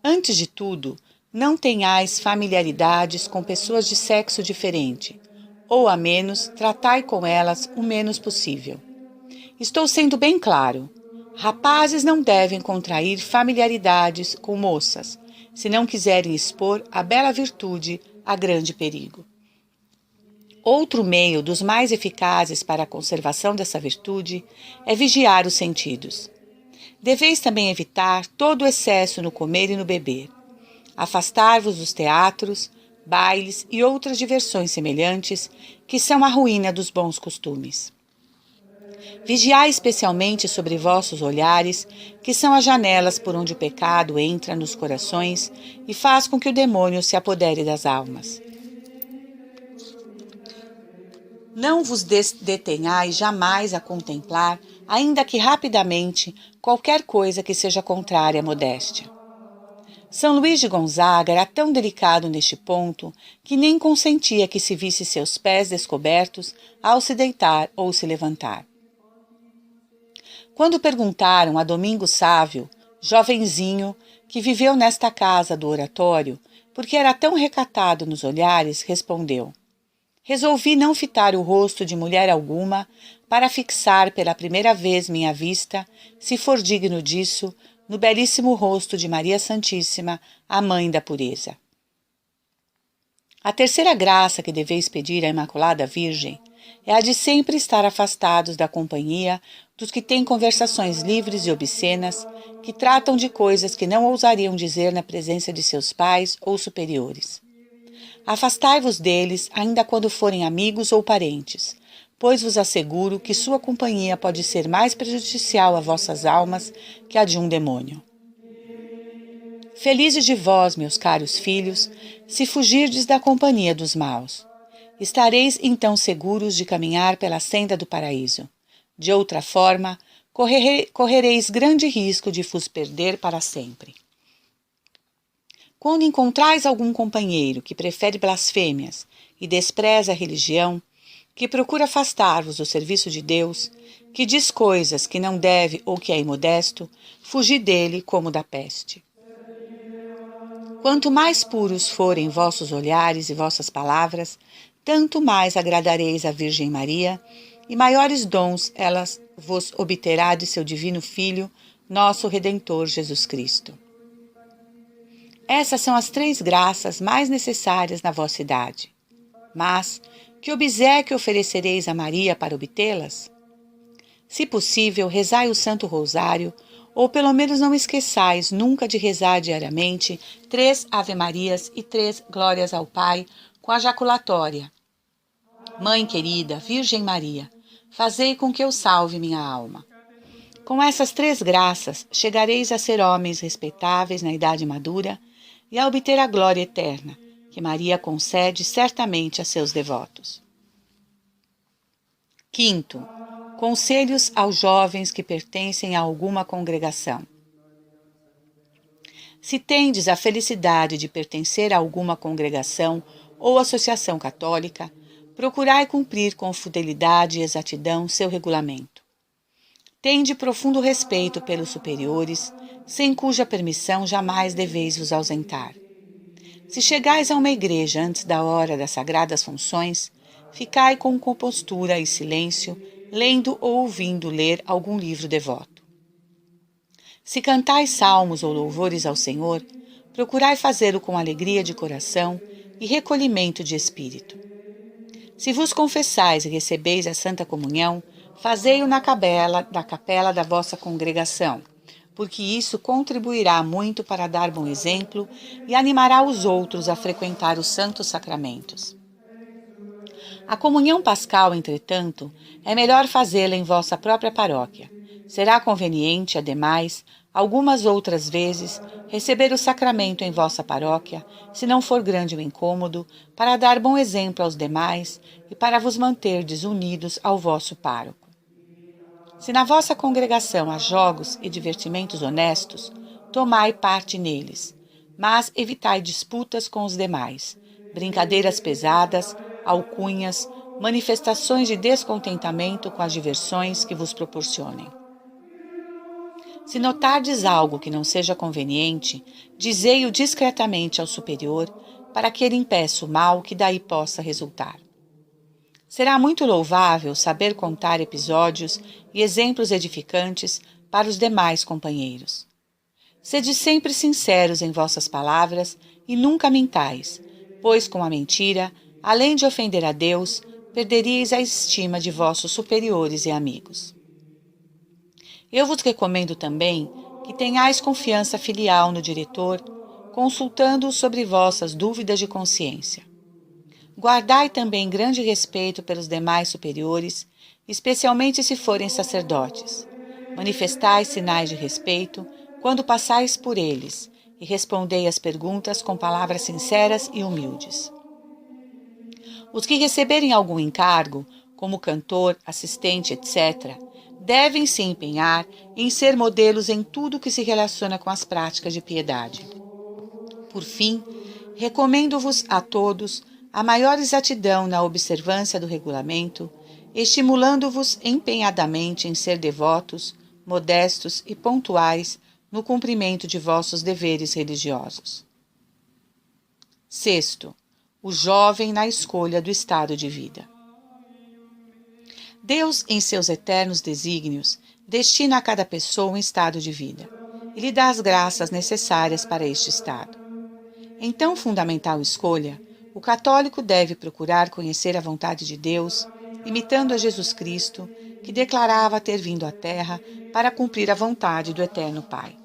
Antes de tudo, não tenhais familiaridades com pessoas de sexo diferente, ou a menos tratai com elas o menos possível. Estou sendo bem claro. Rapazes não devem contrair familiaridades com moças, se não quiserem expor a bela virtude a grande perigo. Outro meio dos mais eficazes para a conservação dessa virtude é vigiar os sentidos. Deveis também evitar todo o excesso no comer e no beber. Afastar-vos dos teatros, bailes e outras diversões semelhantes que são a ruína dos bons costumes. Vigiai especialmente sobre vossos olhares, que são as janelas por onde o pecado entra nos corações e faz com que o demônio se apodere das almas. Não vos detenhais jamais a contemplar, ainda que rapidamente, qualquer coisa que seja contrária à modéstia. São Luís de Gonzaga era tão delicado neste ponto que nem consentia que se visse seus pés descobertos ao se deitar ou se levantar. Quando perguntaram a Domingos Sávio, jovenzinho, que viveu nesta casa do oratório, porque era tão recatado nos olhares, respondeu: resolvi não fitar o rosto de mulher alguma para fixar pela primeira vez minha vista, se for digno disso, no belíssimo rosto de Maria Santíssima, a Mãe da Pureza. A terceira graça que deveis pedir à Imaculada Virgem é a de sempre estar afastados da companhia dos que têm conversações livres e obscenas, que tratam de coisas que não ousariam dizer na presença de seus pais ou superiores. Afastai-vos deles, ainda quando forem amigos ou parentes, pois vos asseguro que sua companhia pode ser mais prejudicial a vossas almas que a de um demônio. Felizes de vós, meus caros filhos, se fugirdes da companhia dos maus. Estareis então seguros de caminhar pela senda do paraíso. De outra forma, correreis grande risco de vos perder para sempre. Quando encontrais algum companheiro que prefere blasfêmias e despreza a religião, que procura afastar-vos do serviço de Deus, que diz coisas que não deve ou que é imodesto, fugi dele como da peste. Quanto mais puros forem vossos olhares e vossas palavras, tanto mais agradareis à Virgem Maria, e maiores dons ela vos obterá de seu divino Filho, nosso Redentor Jesus Cristo. Essas são as 3 graças mais necessárias na vossa idade. Mas que obséquio oferecereis a Maria para obtê-las? Se possível, rezai o Santo Rosário, ou pelo menos não esqueçais nunca de rezar diariamente 3 Ave-Marias e 3 Glórias ao Pai com a jaculatória. Mãe querida, Virgem Maria, fazei com que eu salve minha alma. Com essas 3 graças, chegareis a ser homens respeitáveis na idade madura e a obter a glória eterna, que Maria concede certamente a seus devotos. Quinto, conselhos aos jovens que pertencem a alguma congregação. Se tendes a felicidade de pertencer a alguma congregação ou associação católica, procurai cumprir com fidelidade e exatidão seu regulamento. Tende profundo respeito pelos superiores, sem cuja permissão jamais deveis vos ausentar. Se chegais a uma igreja antes da hora das sagradas funções, ficai com compostura e silêncio, lendo ou ouvindo ler algum livro devoto. Se cantais salmos ou louvores ao Senhor, procurai fazê-lo com alegria de coração e recolhimento de espírito. Se vos confessais e recebeis a Santa Comunhão, fazei-o na capela da vossa congregação, porque isso contribuirá muito para dar bom exemplo e animará os outros a frequentar os santos sacramentos. A comunhão pascal, entretanto, é melhor fazê-la em vossa própria paróquia. Será conveniente, ademais, algumas outras vezes, receber o sacramento em vossa paróquia, se não for grande o incômodo, para dar bom exemplo aos demais e para vos manterdes unidos ao vosso pároco. Se na vossa congregação há jogos e divertimentos honestos, tomai parte neles, mas evitai disputas com os demais, brincadeiras pesadas, alcunhas, manifestações de descontentamento com as diversões que vos proporcionem. Se notardes algo que não seja conveniente, dizei-o discretamente ao superior, para que ele impeça o mal que daí possa resultar. Será muito louvável saber contar episódios e exemplos edificantes para os demais companheiros. Sede sempre sinceros em vossas palavras e nunca mintais, pois com a mentira, além de ofender a Deus, perderíeis a estima de vossos superiores e amigos. Eu vos recomendo também que tenhais confiança filial no diretor, consultando-o sobre vossas dúvidas de consciência. Guardai também grande respeito pelos demais superiores, especialmente se forem sacerdotes. Manifestai sinais de respeito quando passais por eles e respondei às perguntas com palavras sinceras e humildes. Os que receberem algum encargo, como cantor, assistente, etc., devem se empenhar em ser modelos em tudo que se relaciona com as práticas de piedade. Por fim, recomendo-vos a todos a maior exatidão na observância do regulamento, estimulando-vos empenhadamente em ser devotos, modestos e pontuais no cumprimento de vossos deveres religiosos. Sexto, o jovem na escolha do estado de vida. Deus, em seus eternos desígnios, destina a cada pessoa um estado de vida e lhe dá as graças necessárias para este estado. Em tão fundamental escolha, o católico deve procurar conhecer a vontade de Deus, imitando a Jesus Cristo, que declarava ter vindo à Terra para cumprir a vontade do Eterno Pai.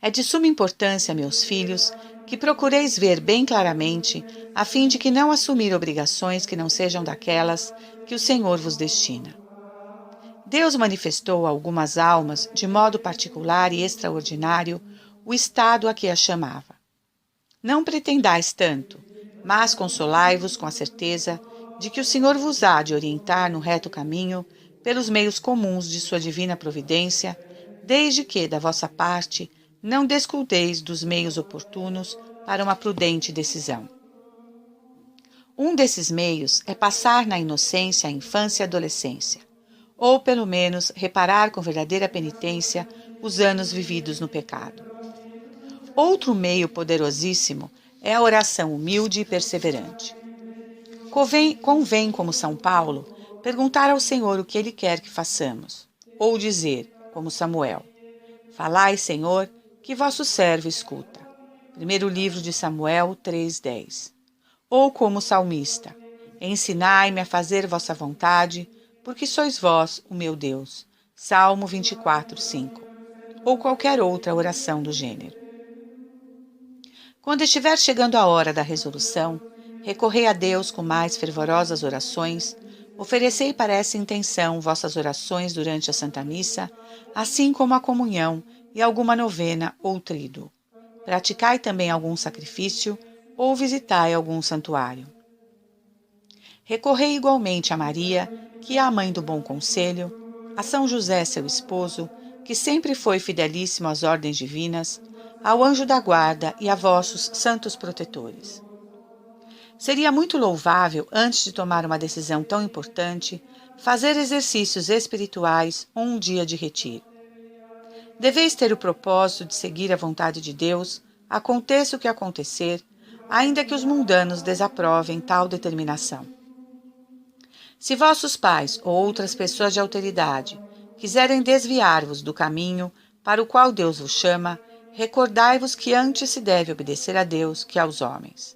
É de suma importância, meus filhos, que procureis ver bem claramente, a fim de que não assumir obrigações que não sejam daquelas que o Senhor vos destina. Deus manifestou a algumas almas, de modo particular e extraordinário, o estado a que as chamava. Não pretendais tanto, mas consolai-vos com a certeza de que o Senhor vos há de orientar no reto caminho pelos meios comuns de sua divina providência, desde que, da vossa parte, não descuideis dos meios oportunos para uma prudente decisão. Um desses meios é passar na inocência a infância e a adolescência, ou, pelo menos, reparar com verdadeira penitência os anos vividos no pecado. Outro meio poderosíssimo é a oração humilde e perseverante. Convém, como São Paulo, perguntar ao Senhor o que Ele quer que façamos, ou dizer, como Samuel, falai, Senhor, que vosso servo escuta. Primeiro livro de Samuel 3:10. Ou como salmista, ensinai-me a fazer vossa vontade, porque sois vós o meu Deus. Salmo 24:5. Ou qualquer outra oração do gênero. Quando estiver chegando a hora da resolução, recorrei a Deus com mais fervorosas orações, Oferecei para essa intenção vossas orações durante a Santa Missa, assim como a comunhão e alguma novena ou tríduo. Praticai também algum sacrifício ou visitai algum santuário. Recorrei igualmente a Maria, que é a mãe do bom conselho, a São José, seu esposo, que sempre foi fidelíssimo às ordens divinas, ao anjo da guarda e a vossos santos protetores. Seria muito louvável, antes de tomar uma decisão tão importante, fazer exercícios espirituais ou um dia de retiro. Deveis ter o propósito de seguir a vontade de Deus, aconteça o que acontecer, ainda que os mundanos desaprovem tal determinação. Se vossos pais ou outras pessoas de autoridade quiserem desviar-vos do caminho para o qual Deus vos chama, recordai-vos que antes se deve obedecer a Deus que aos homens.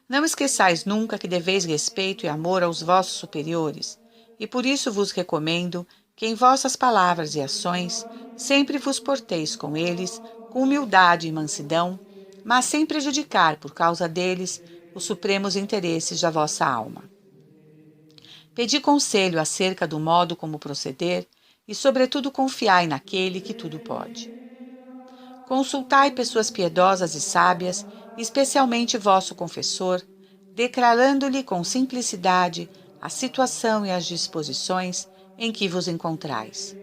Não esqueçais nunca que deveis respeito e amor aos vossos superiores, e por isso vos recomendo que em vossas palavras e ações sempre vos porteis com eles com humildade e mansidão, mas sem prejudicar por causa deles os supremos interesses da vossa alma. Pedi conselho acerca do modo como proceder e, sobretudo, confiai naquele que tudo pode. Consultai pessoas piedosas e sábias, especialmente vosso confessor, declarando-lhe com simplicidade a situação e as disposições em que vos encontrais.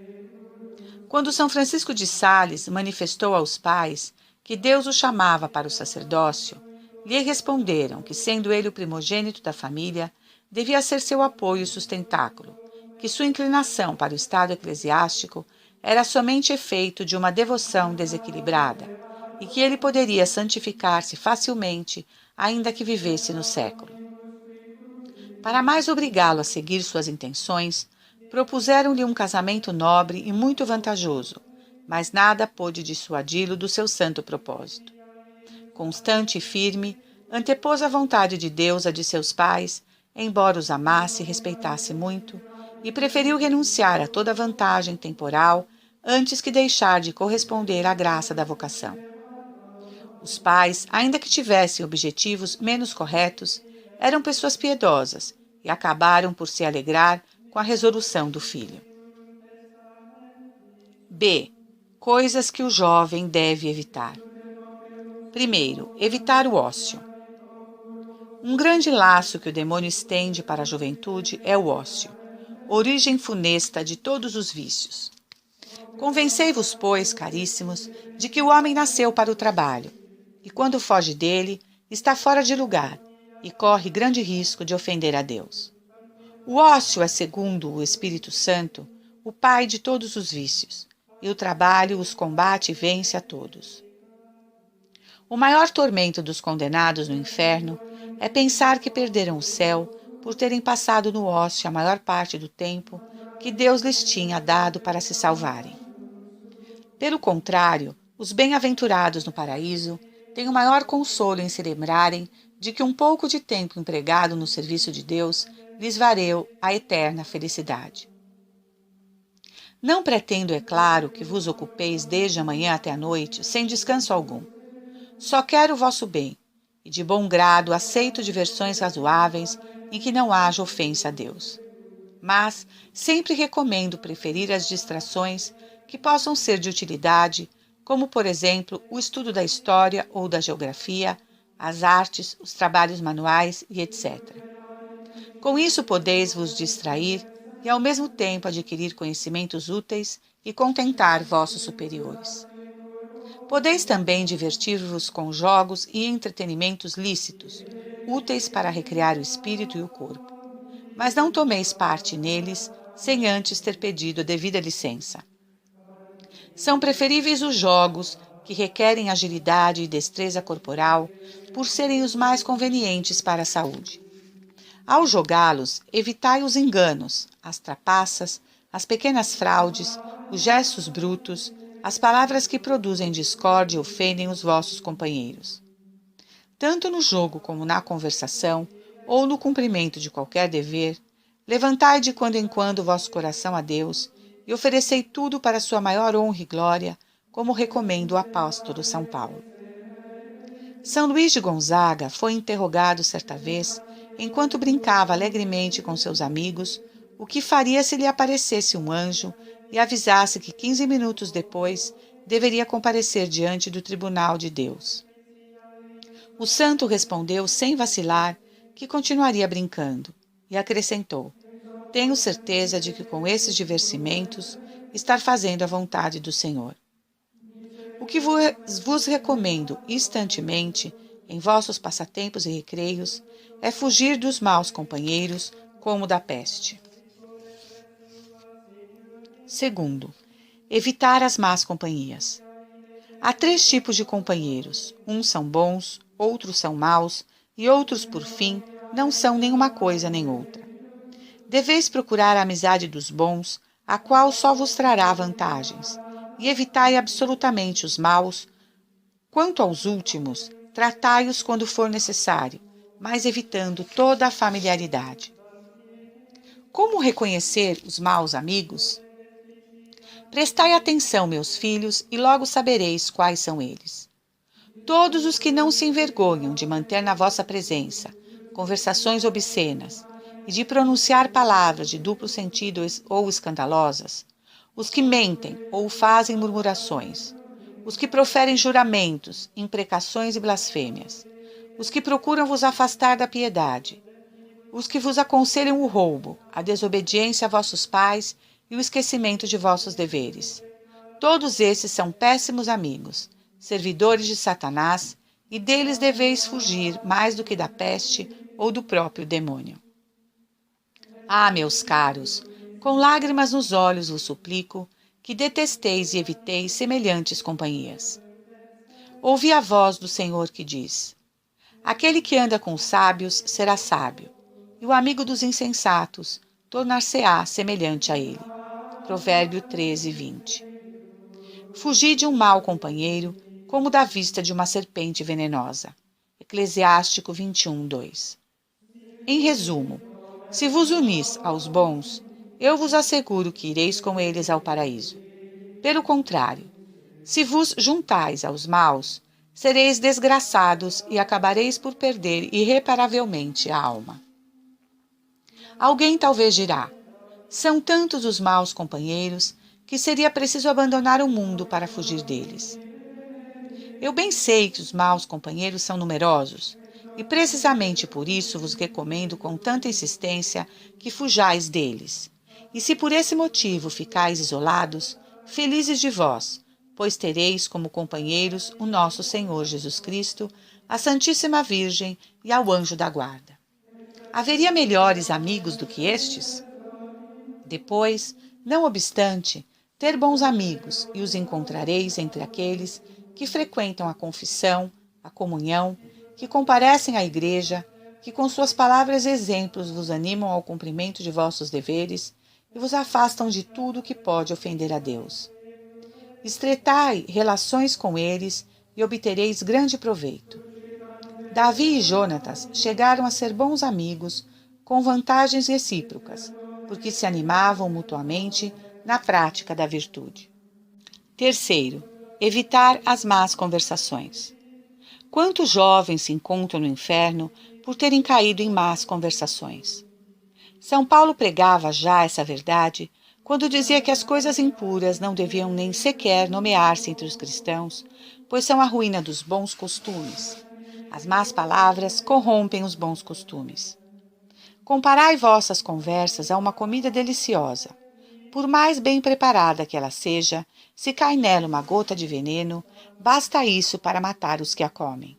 Quando São Francisco de Sales manifestou aos pais que Deus o chamava para o sacerdócio, lhe responderam que, sendo ele o primogênito da família, devia ser seu apoio e sustentáculo, que sua inclinação para o estado eclesiástico era somente efeito de uma devoção desequilibrada, e que ele poderia santificar-se facilmente, ainda que vivesse no século. Para mais obrigá-lo a seguir suas intenções, propuseram-lhe um casamento nobre e muito vantajoso, mas nada pôde dissuadi-lo do seu santo propósito. Constante e firme, antepôs a vontade de Deus à de seus pais, embora os amasse e respeitasse muito, e preferiu renunciar a toda vantagem temporal antes que deixar de corresponder à graça da vocação. Os pais, ainda que tivessem objetivos menos corretos, eram pessoas piedosas e acabaram por se alegrar com a resolução do filho. B. Coisas que o jovem deve evitar. Primeiro, evitar o ócio. Um grande laço que o demônio estende para a juventude é o ócio, origem funesta de todos os vícios. Convencei-vos, pois, caríssimos, de que o homem nasceu para o trabalho, e quando foge dele, está fora de lugar e corre grande risco de ofender a Deus. O ócio é, segundo o Espírito Santo, o pai de todos os vícios, e o trabalho os combate e vence a todos. O maior tormento dos condenados no inferno é pensar que perderam o céu por terem passado no ócio a maior parte do tempo que Deus lhes tinha dado para se salvarem. Pelo contrário, os bem-aventurados no paraíso têm o maior consolo em se lembrarem de que um pouco de tempo empregado no serviço de Deus lhes valeu a eterna felicidade. Não pretendo, é claro, que vos ocupeis desde a manhã até a noite, sem descanso algum. Só quero o vosso bem, e de bom grado aceito diversões razoáveis em que não haja ofensa a Deus. Mas sempre recomendo preferir as distrações que possam ser de utilidade, como, por exemplo, o estudo da história ou da geografia, as artes, os trabalhos manuais e etc. Com isso podeis vos distrair e ao mesmo tempo adquirir conhecimentos úteis e contentar vossos superiores. Podeis também divertir-vos com jogos e entretenimentos lícitos, úteis para recriar o espírito e o corpo. Mas não tomeis parte neles sem antes ter pedido a devida licença. São preferíveis os jogos que requerem agilidade e destreza corporal, por serem os mais convenientes para a saúde. Ao jogá-los, evitai os enganos, as trapaças, as pequenas fraudes, os gestos brutos, as palavras que produzem discórdia e ofendem os vossos companheiros. Tanto no jogo como na conversação, ou no cumprimento de qualquer dever, levantai de quando em quando o vosso coração a Deus e oferecei tudo para sua maior honra e glória, como recomenda o apóstolo São Paulo. São Luís de Gonzaga foi interrogado certa vez enquanto brincava alegremente com seus amigos, o que faria se lhe aparecesse um anjo e avisasse que 15 minutos depois deveria comparecer diante do tribunal de Deus. O santo respondeu sem vacilar que continuaria brincando e acrescentou: tenho certeza de que com esses divertimentos está fazendo a vontade do Senhor. O que vos recomendo instantemente em vossos passatempos e recreios é fugir dos maus companheiros como da peste. Segundo, evitar as más companhias. Há 3 tipos de companheiros. Uns são bons, outros são maus e outros, por fim, não são nenhuma coisa nem outra. Deveis procurar a amizade dos bons, a qual só vos trará vantagens, e evitai absolutamente os maus. Quanto aos últimos, tratai-os quando for necessário, mas evitando toda a familiaridade. Como reconhecer os maus amigos? Prestai atenção, meus filhos, e logo sabereis quais são eles. Todos os que não se envergonham de manter na vossa presença conversações obscenas e de pronunciar palavras de duplo sentido ou escandalosas, os que mentem ou fazem murmurações, os que proferem juramentos, imprecações e blasfêmias, os que procuram vos afastar da piedade, os que vos aconselham o roubo, a desobediência a vossos pais e o esquecimento de vossos deveres. Todos esses são péssimos amigos, servidores de Satanás, e deles deveis fugir mais do que da peste ou do próprio demônio. Ah, meus caros, com lágrimas nos olhos vos suplico que detesteis e eviteis semelhantes companhias. Ouvi a voz do Senhor que diz: aquele que anda com os sábios será sábio, e o amigo dos insensatos tornar-se-á semelhante a ele. Provérbio 13, 20. Fugi de um mau companheiro, como da vista de uma serpente venenosa. Eclesiástico 21, 2. Em resumo, se vos unis aos bons, eu vos asseguro que ireis com eles ao paraíso. Pelo contrário, se vos juntais aos maus, sereis desgraçados e acabareis por perder irreparavelmente a alma. Alguém talvez dirá: são tantos os maus companheiros que seria preciso abandonar o mundo para fugir deles. Eu bem sei que os maus companheiros são numerosos, e precisamente por isso vos recomendo com tanta insistência que fujais deles. E se por esse motivo ficais isolados, felizes de vós, pois tereis como companheiros o nosso Senhor Jesus Cristo, a Santíssima Virgem e ao anjo da guarda. Haveria melhores amigos do que estes? Depois, não obstante, ter bons amigos, e os encontrareis entre aqueles que frequentam a confissão, a comunhão, que comparecem à igreja, que com suas palavras e exemplos vos animam ao cumprimento de vossos deveres e vos afastam de tudo que pode ofender a Deus. Estreitai relações com eles e obtereis grande proveito. Davi e Jonatas chegaram a ser bons amigos, com vantagens recíprocas, porque se animavam mutuamente na prática da virtude. Terceiro, evitar as más conversações. Quantos jovens se encontram no inferno por terem caído em más conversações? São Paulo pregava já essa verdade quando dizia que as coisas impuras não deviam nem sequer nomear-se entre os cristãos, pois são a ruína dos bons costumes. As más palavras corrompem os bons costumes. Comparai vossas conversas a uma comida deliciosa. Por mais bem preparada que ela seja, se cai nela uma gota de veneno, basta isso para matar os que a comem.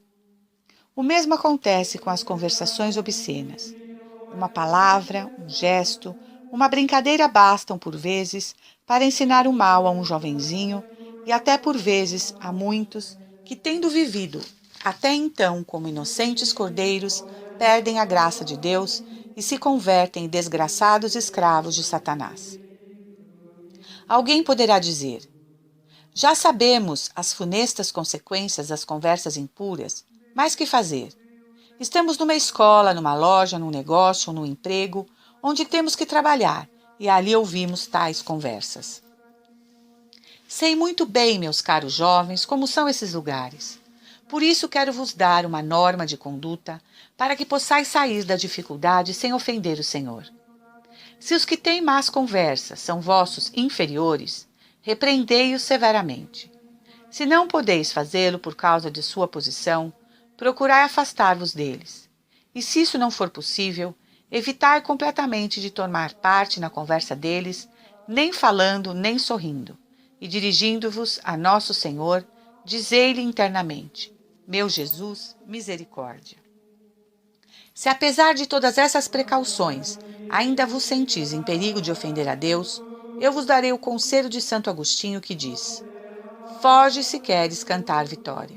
O mesmo acontece com as conversações obscenas. Uma palavra, um gesto, uma brincadeira bastam, por vezes, para ensinar o mal a um jovenzinho e até por vezes a muitos que, tendo vivido até então como inocentes cordeiros, perdem a graça de Deus e se convertem em desgraçados escravos de Satanás. Alguém poderá dizer: já sabemos as funestas consequências das conversas impuras, mas que fazer? Estamos numa escola, numa loja, num negócio, num emprego, onde temos que trabalhar, e ali ouvimos tais conversas. Sei muito bem, meus caros jovens, como são esses lugares. Por isso quero vos dar uma norma de conduta para que possais sair da dificuldade sem ofender o Senhor. Se os que têm más conversas são vossos inferiores, repreendei-os severamente. Se não podeis fazê-lo por causa de sua posição, procurai afastar-vos deles. E se isso não for possível, evitai completamente de tomar parte na conversa deles, nem falando, nem sorrindo. E dirigindo-vos a nosso Senhor, dizei-lhe internamente: Meu Jesus, misericórdia. Se apesar de todas essas precauções, ainda vos sentis em perigo de ofender a Deus, eu vos darei o conselho de Santo Agostinho que diz: foge se queres cantar vitória.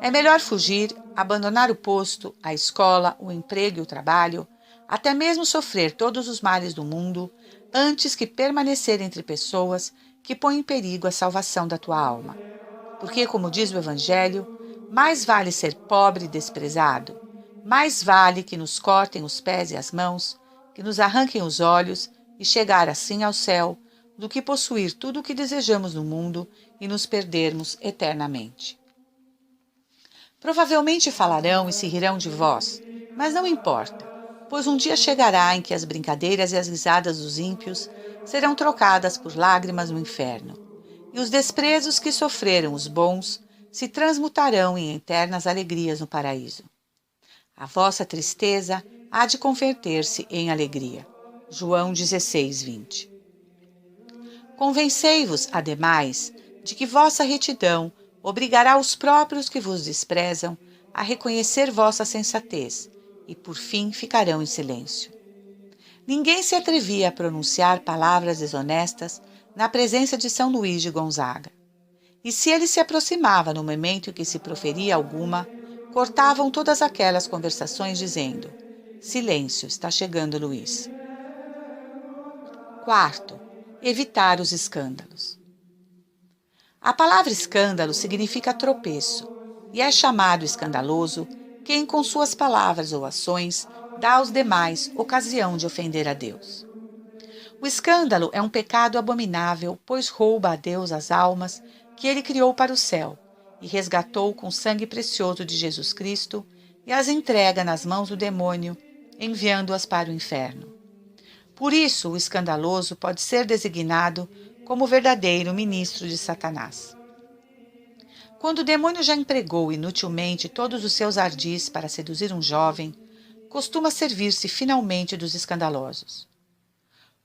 É melhor fugir, abandonar o posto, a escola, o emprego e o trabalho, até mesmo sofrer todos os males do mundo, antes que permanecer entre pessoas que põem em perigo a salvação da tua alma. Porque, como diz o Evangelho, mais vale ser pobre e desprezado, mais vale que nos cortem os pés e as mãos, que nos arranquem os olhos e chegar assim ao céu, do que possuir tudo o que desejamos no mundo e nos perdermos eternamente. Provavelmente falarão e se rirão de vós, mas não importa, pois um dia chegará em que as brincadeiras e as risadas dos ímpios serão trocadas por lágrimas no inferno, e os desprezos que sofreram os bons se transmutarão em eternas alegrias no paraíso. A vossa tristeza há de converter-se em alegria. João 16, 20. Convencei-vos, ademais, de que vossa retidão obrigará os próprios que vos desprezam a reconhecer vossa sensatez e, por fim, ficarão em silêncio. Ninguém se atrevia a pronunciar palavras desonestas na presença de São Luís de Gonzaga. E se ele se aproximava no momento em que se proferia alguma, cortavam todas aquelas conversações dizendo: silêncio, está chegando Luís. Quarto, evitar os escândalos. A palavra escândalo significa tropeço, e é chamado escandaloso quem com suas palavras ou ações dá aos demais ocasião de ofender a Deus. O escândalo é um pecado abominável, pois rouba a Deus as almas que ele criou para o céu e resgatou com o sangue precioso de Jesus Cristo e as entrega nas mãos do demônio, enviando-as para o inferno. Por isso, o escandaloso pode ser designado como verdadeiro ministro de Satanás. Quando o demônio já empregou inutilmente todos os seus ardis para seduzir um jovem, costuma servir-se finalmente dos escandalosos.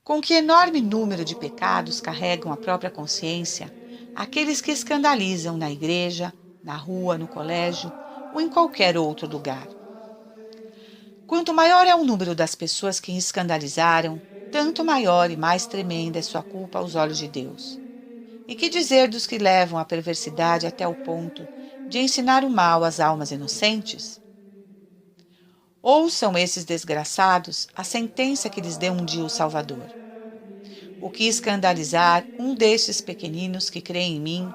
Com que enorme número de pecados carregam a própria consciência aqueles que escandalizam na igreja, na rua, no colégio ou em qualquer outro lugar. Quanto maior é o número das pessoas que escandalizaram, tanto maior e mais tremenda é sua culpa aos olhos de Deus. E que dizer dos que levam a perversidade até o ponto de ensinar o mal às almas inocentes? Ouçam esses desgraçados a sentença que lhes deu um dia o Salvador. O que escandalizar um destes pequeninos que creem em mim,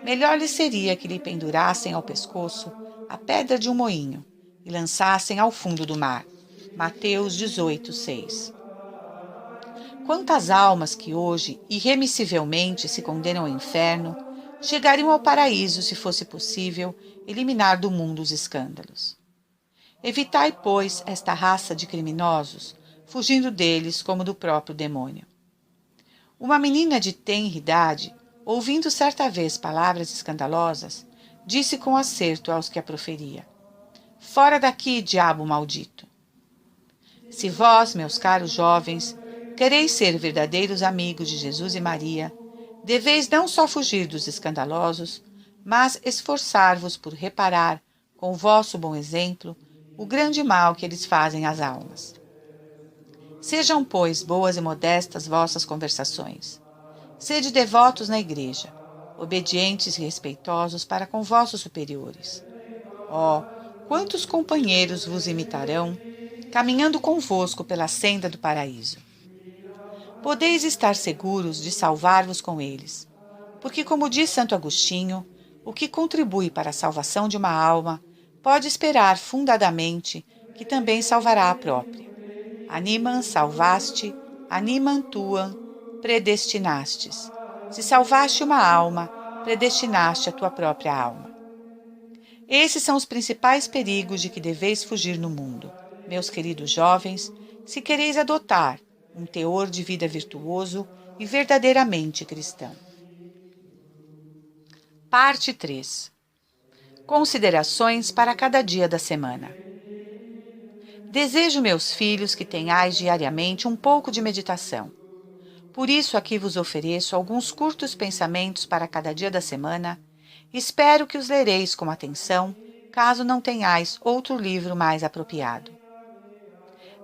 melhor lhe seria que lhe pendurassem ao pescoço a pedra de um moinho e lançassem ao fundo do mar. Mateus 18, 6. Quantas almas que hoje, irremissivelmente, se condenam ao inferno, chegariam ao paraíso se fosse possível eliminar do mundo os escândalos. Evitai, pois, esta raça de criminosos, fugindo deles como do próprio demônio. Uma menina de tenra idade, ouvindo certa vez palavras escandalosas, disse com acerto aos que a proferia: fora daqui, diabo maldito! Se vós, meus caros jovens, quereis ser verdadeiros amigos de Jesus e Maria, deveis não só fugir dos escandalosos, mas esforçar-vos por reparar, com o vosso bom exemplo, o grande mal que eles fazem às almas. Sejam, pois, boas e modestas vossas conversações. Sede devotos na igreja, obedientes e respeitosos para com vossos superiores. Oh, quantos companheiros vos imitarão, caminhando convosco pela senda do paraíso. Podeis estar seguros de salvar-vos com eles, porque, como diz Santo Agostinho, o que contribui para a salvação de uma alma pode esperar fundadamente que também salvará a própria. Animam salvaste, animam tuam predestinastes. Se salvaste uma alma, predestinaste a tua própria alma. Esses são os principais perigos de que deveis fugir no mundo, meus queridos jovens, se quereis adotar um teor de vida virtuoso e verdadeiramente cristão. Parte 3. Considerações para cada dia da semana. Desejo, meus filhos, que tenhais diariamente um pouco de meditação. Por isso aqui vos ofereço alguns curtos pensamentos para cada dia da semana. Espero que os lereis com atenção, caso não tenhais outro livro mais apropriado.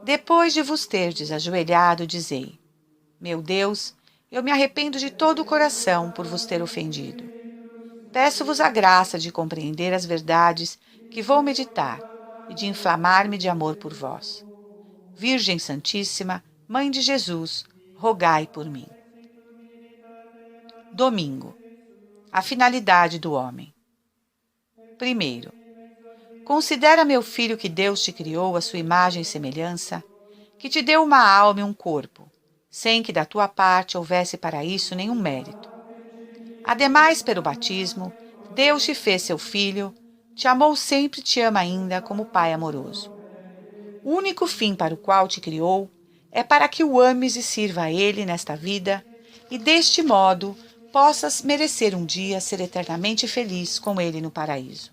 Depois de vos terdes ajoelhado, dizei: Meu Deus, eu me arrependo de todo o coração por vos ter ofendido. Peço-vos a graça de compreender as verdades que vou meditar e de inflamar-me de amor por vós. Virgem Santíssima, Mãe de Jesus, rogai por mim. Domingo. A finalidade do homem. Primeiro, considera, meu filho, que Deus te criou à sua imagem e semelhança, que te deu uma alma e um corpo, sem que da tua parte houvesse para isso nenhum mérito. Ademais, pelo batismo, Deus te fez seu filho, te amou sempre e te ama ainda como Pai amoroso. O único fim para o qual te criou é para que o ames e sirva a Ele nesta vida, e deste modo possas merecer um dia ser eternamente feliz com Ele no paraíso.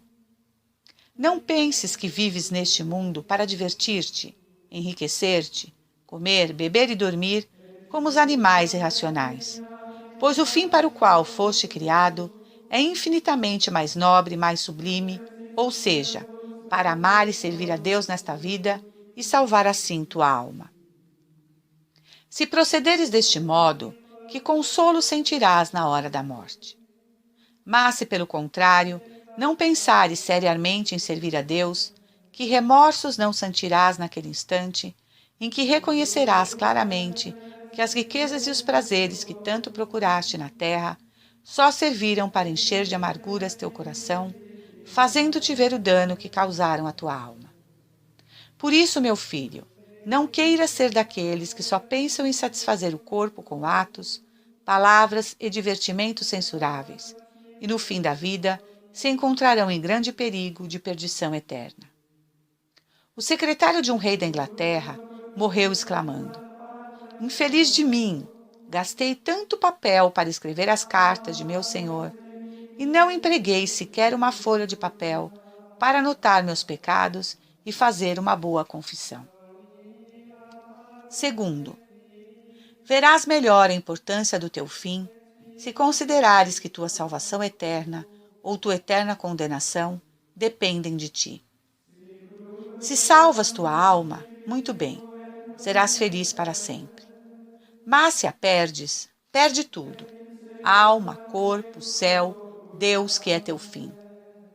Não penses que vives neste mundo para divertir-te, enriquecer-te, comer, beber e dormir como os animais irracionais, pois o fim para o qual foste criado é infinitamente mais nobre e mais sublime, ou seja, para amar e servir a Deus nesta vida e salvar assim tua alma. Se procederes deste modo, que consolo sentirás na hora da morte. Mas se, pelo contrário, não pensares seriamente em servir a Deus, que remorsos não sentirás naquele instante, em que reconhecerás claramente que as riquezas e os prazeres que tanto procuraste na terra só serviram para encher de amarguras teu coração, fazendo-te ver o dano que causaram à tua alma. Por isso, meu filho, não queiras ser daqueles que só pensam em satisfazer o corpo com atos, palavras e divertimentos censuráveis, e no fim da vida se encontrarão em grande perigo de perdição eterna. O secretário de um rei da Inglaterra morreu exclamando: Infeliz de mim! Gastei tanto papel para escrever as cartas de meu senhor e não empreguei sequer uma folha de papel para anotar meus pecados e fazer uma boa confissão. Segundo, verás melhor a importância do teu fim se considerares que tua salvação eterna ou tua eterna condenação dependem de ti. Se salvas tua alma, muito bem, serás feliz para sempre. Mas se a perdes, perde tudo: alma, corpo, céu, Deus que é teu fim.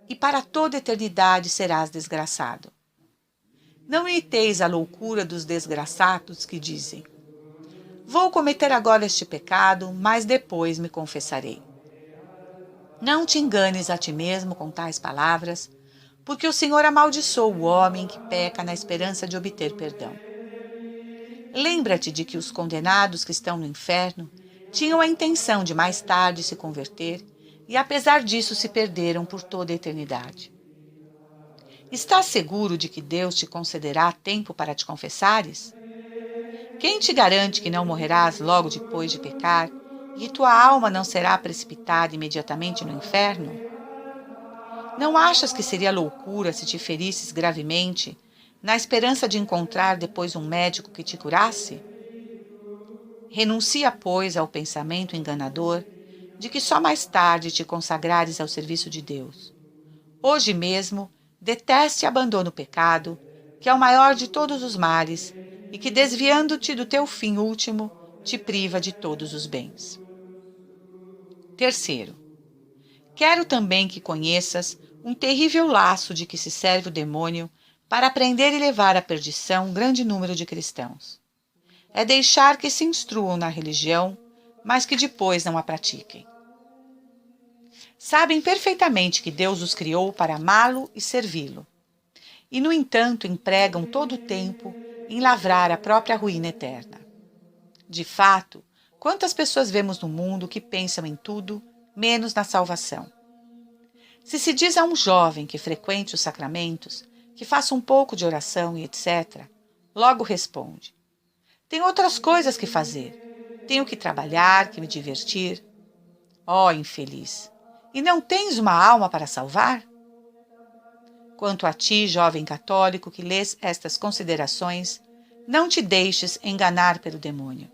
E para toda eternidade serás desgraçado. Não imiteis a loucura dos desgraçados que dizem: Vou cometer agora este pecado, mas depois me confessarei. Não te enganes a ti mesmo com tais palavras, porque o Senhor amaldiçoa o homem que peca na esperança de obter perdão. Lembra-te de que os condenados que estão no inferno tinham a intenção de mais tarde se converter e, apesar disso, se perderam por toda a eternidade. Estás seguro de que Deus te concederá tempo para te confessares? Quem te garante que não morrerás logo depois de pecar e tua alma não será precipitada imediatamente no inferno? Não achas que seria loucura se te ferisses gravemente, na esperança de encontrar depois um médico que te curasse? Renuncia, pois, ao pensamento enganador de que só mais tarde te consagrares ao serviço de Deus. Hoje mesmo, deteste e abandona o pecado, que é o maior de todos os males, e que, desviando-te do teu fim último, te priva de todos os bens. Terceiro, quero também que conheças um terrível laço de que se serve o demônio para prender e levar à perdição um grande número de cristãos. É deixar que se instruam na religião, mas que depois não a pratiquem. Sabem perfeitamente que Deus os criou para amá-lo e servi-lo, e, no entanto, empregam todo o tempo em lavrar a própria ruína eterna. De fato, quantas pessoas vemos no mundo que pensam em tudo, menos na salvação? Se diz a um jovem que frequente os sacramentos, que faça um pouco de oração e etc., logo responde: tem outras coisas que fazer. Tenho que trabalhar, que me divertir. Ó infeliz! E não tens uma alma para salvar? Quanto a ti, jovem católico que lês estas considerações, não te deixes enganar pelo demônio.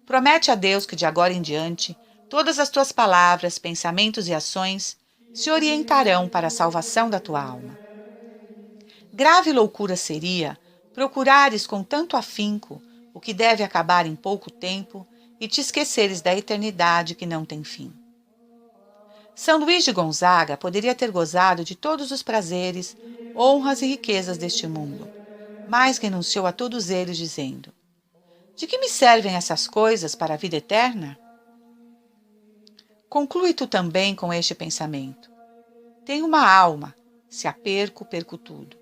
Promete a Deus que de agora em diante todas as tuas palavras, pensamentos e ações se orientarão para a salvação da tua alma. Grave loucura seria procurares com tanto afinco o que deve acabar em pouco tempo e te esqueceres da eternidade que não tem fim. São Luís de Gonzaga poderia ter gozado de todos os prazeres, honras e riquezas deste mundo, mas renunciou a todos eles dizendo: de que me servem essas coisas para a vida eterna? Conclui tu também com este pensamento: tenho uma alma, se a perco, perco tudo.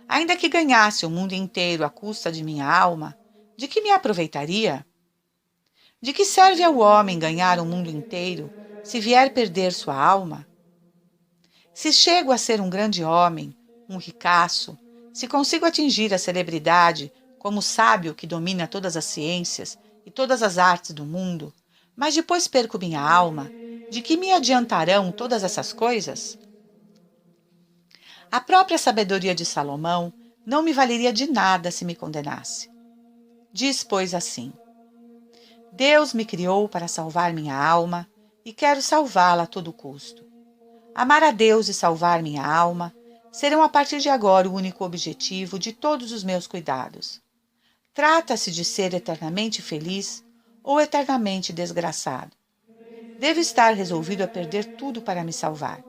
Ainda que ganhasse o mundo inteiro à custa de minha alma, de que me aproveitaria? De que serve ao homem ganhar o mundo inteiro, se vier perder sua alma? Se chego a ser um grande homem, um ricaço, se consigo atingir a celebridade como sábio que domina todas as ciências e todas as artes do mundo, mas depois perco minha alma, de que me adiantarão todas essas coisas? A própria sabedoria de Salomão não me valeria de nada se me condenasse. Diz, pois, assim: Deus me criou para salvar minha alma e quero salvá-la a todo custo. Amar a Deus e salvar minha alma serão a partir de agora o único objetivo de todos os meus cuidados. Trata-se de ser eternamente feliz ou eternamente desgraçado. Devo estar resolvido a perder tudo para me salvar.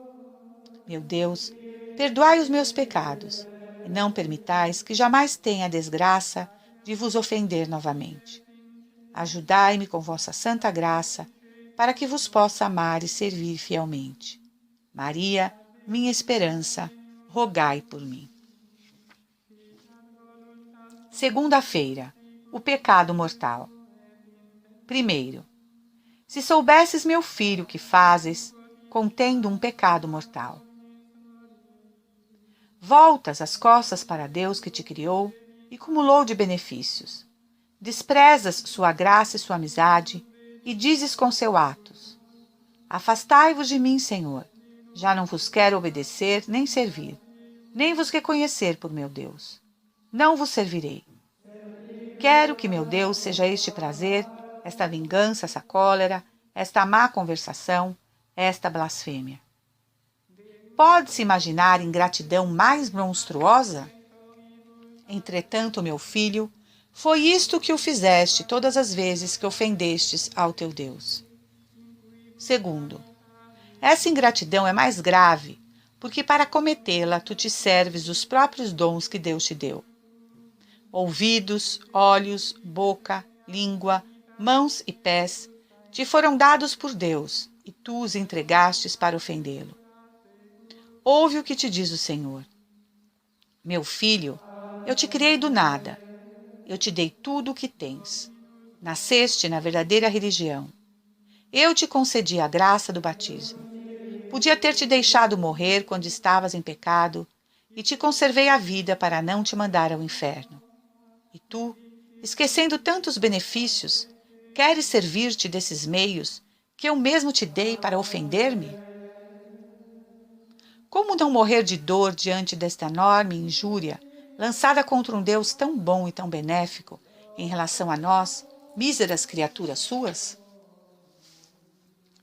Meu Deus, perdoai os meus pecados e não permitais que jamais tenha a desgraça de vos ofender novamente. Ajudai-me com vossa santa graça, para que vos possa amar e servir fielmente. Maria, minha esperança, rogai por mim. Segunda-feira, o pecado mortal. Primeiro, se soubesses, meu filho, que fazes, contendo um pecado mortal. Voltas as costas para Deus que te criou e cumulou de benefícios. Desprezas sua graça e sua amizade e dizes com seus atos: afastai-vos de mim, Senhor, já não vos quero obedecer nem servir, nem vos reconhecer por meu Deus. Não vos servirei. Quero que meu Deus seja este prazer, esta vingança, essa cólera, esta má conversação, esta blasfêmia. Pode-se imaginar ingratidão mais monstruosa? Entretanto, meu filho, foi isto que o fizeste todas as vezes que ofendestes ao teu Deus. Segundo, essa ingratidão é mais grave, porque para cometê-la tu te serves dos próprios dons que Deus te deu. Ouvidos, olhos, boca, língua, mãos e pés te foram dados por Deus, e tu os entregastes para ofendê-lo. Ouve o que te diz o Senhor. Meu filho, eu te criei do nada. Eu te dei tudo o que tens. Nasceste na verdadeira religião. Eu te concedi a graça do batismo. Podia ter te deixado morrer quando estavas em pecado e te conservei a vida para não te mandar ao inferno. E tu, esquecendo tantos benefícios, queres servir-te desses meios que eu mesmo te dei para ofender-me? Como não morrer de dor diante desta enorme injúria lançada contra um Deus tão bom e tão benéfico em relação a nós, míseras criaturas suas?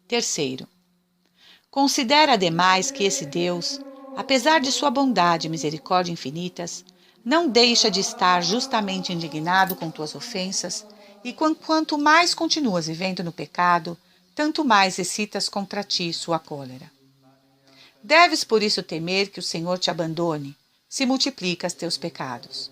Terceiro, considera ademais que esse Deus, apesar de sua bondade e misericórdia infinitas, não deixa de estar justamente indignado com tuas ofensas, e quanto mais continuas vivendo no pecado, tanto mais excitas contra ti sua cólera. Deves por isso temer que o Senhor te abandone, se multiplicas teus pecados.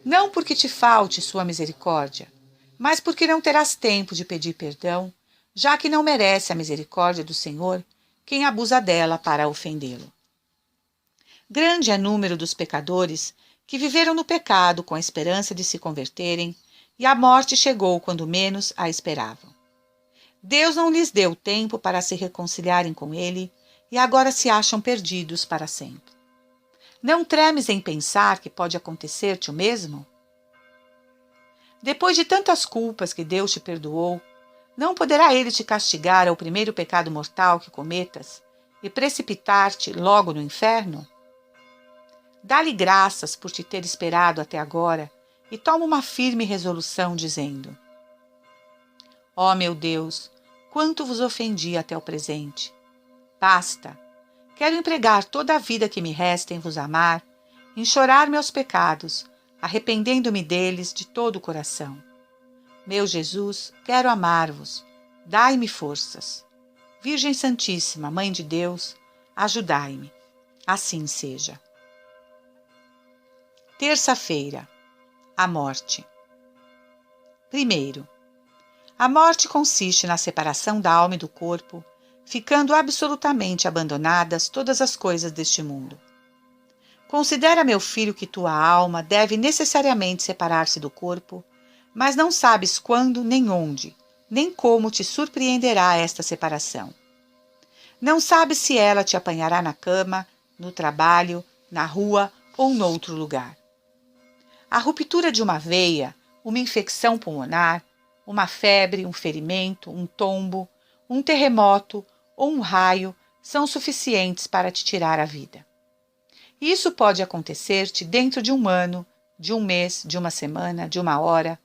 Não porque te falte sua misericórdia, mas porque não terás tempo de pedir perdão, já que não merece a misericórdia do Senhor quem abusa dela para ofendê-lo. Grande é o número dos pecadores que viveram no pecado com a esperança de se converterem, e a morte chegou quando menos a esperavam. Deus não lhes deu tempo para se reconciliarem com ele, e agora se acham perdidos para sempre. Não tremes em pensar que pode acontecer-te o mesmo? Depois de tantas culpas que Deus te perdoou, não poderá Ele te castigar ao primeiro pecado mortal que cometas e precipitar-te logo no inferno? Dá-lhe graças por te ter esperado até agora e toma uma firme resolução, dizendo: Ó meu Deus, quanto vos ofendi até o presente. Basta! Quero empregar toda a vida que me resta em vos amar, em chorar meus pecados, arrependendo-me deles de todo o coração. Meu Jesus, quero amar-vos. Dai-me forças. Virgem Santíssima, Mãe de Deus, ajudai-me. Assim seja. Terça-feira. A morte. Primeiro, a morte consiste na separação da alma e do corpo, ficando absolutamente abandonadas todas as coisas deste mundo. Considera, meu filho, que tua alma deve necessariamente separar-se do corpo, mas não sabes quando, nem onde, nem como te surpreenderá esta separação. Não sabes se ela te apanhará na cama, no trabalho, na rua ou noutro lugar. A ruptura de uma veia, uma infecção pulmonar, uma febre, um ferimento, um tombo, um terremoto ou um raio são suficientes para te tirar a vida. Isso pode acontecer-te dentro de um ano, de um mês, de uma semana, de uma hora,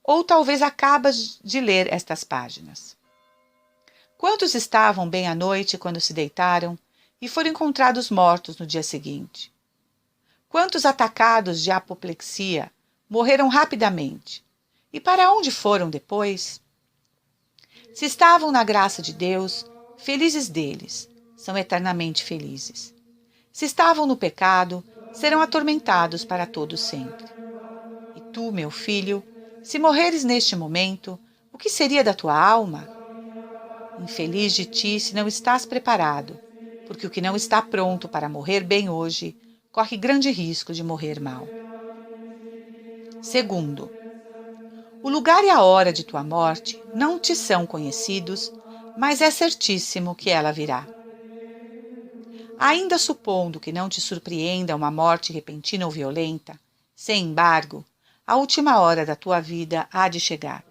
ou talvez acabas de ler estas páginas. Quantos estavam bem à noite quando se deitaram e foram encontrados mortos no dia seguinte? Quantos atacados de apoplexia morreram rapidamente? E para onde foram depois? Se estavam na graça de Deus, felizes deles, são eternamente felizes. Se estavam no pecado, serão atormentados para todo sempre. E tu, meu filho, se morreres neste momento, o que seria da tua alma? Infeliz de ti se não estás preparado, porque o que não está pronto para morrer bem hoje, corre grande risco de morrer mal. Segundo, o lugar e a hora de tua morte não te são conhecidos, mas é certíssimo que ela virá. Ainda supondo que não te surpreenda uma morte repentina ou violenta, sem embargo, a última hora da tua vida há de chegar.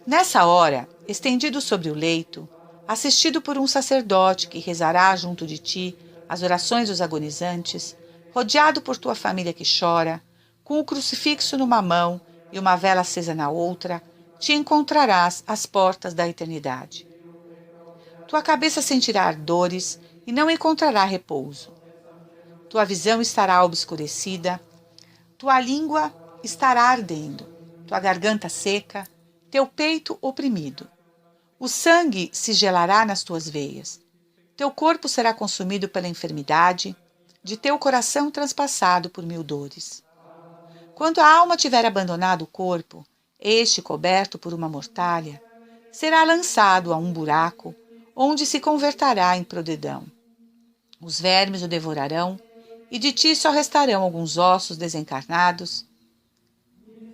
Nessa hora, estendido sobre o leito, assistido por um sacerdote que rezará junto de ti as orações dos agonizantes, rodeado por tua família que chora, com o crucifixo numa mão e uma vela acesa na outra, te encontrarás às portas da eternidade. Tua cabeça sentirá ardores e não encontrará repouso. Tua visão estará obscurecida, tua língua estará ardendo, tua garganta seca, teu peito oprimido. O sangue se gelará nas tuas veias. Teu corpo será consumido pela enfermidade, de teu coração transpassado por 1000 dores. Quando a alma tiver abandonado o corpo, este coberto por uma mortalha, será lançado a um buraco, onde se converterá em podridão. Os vermes o devorarão, e de ti só restarão alguns ossos desencarnados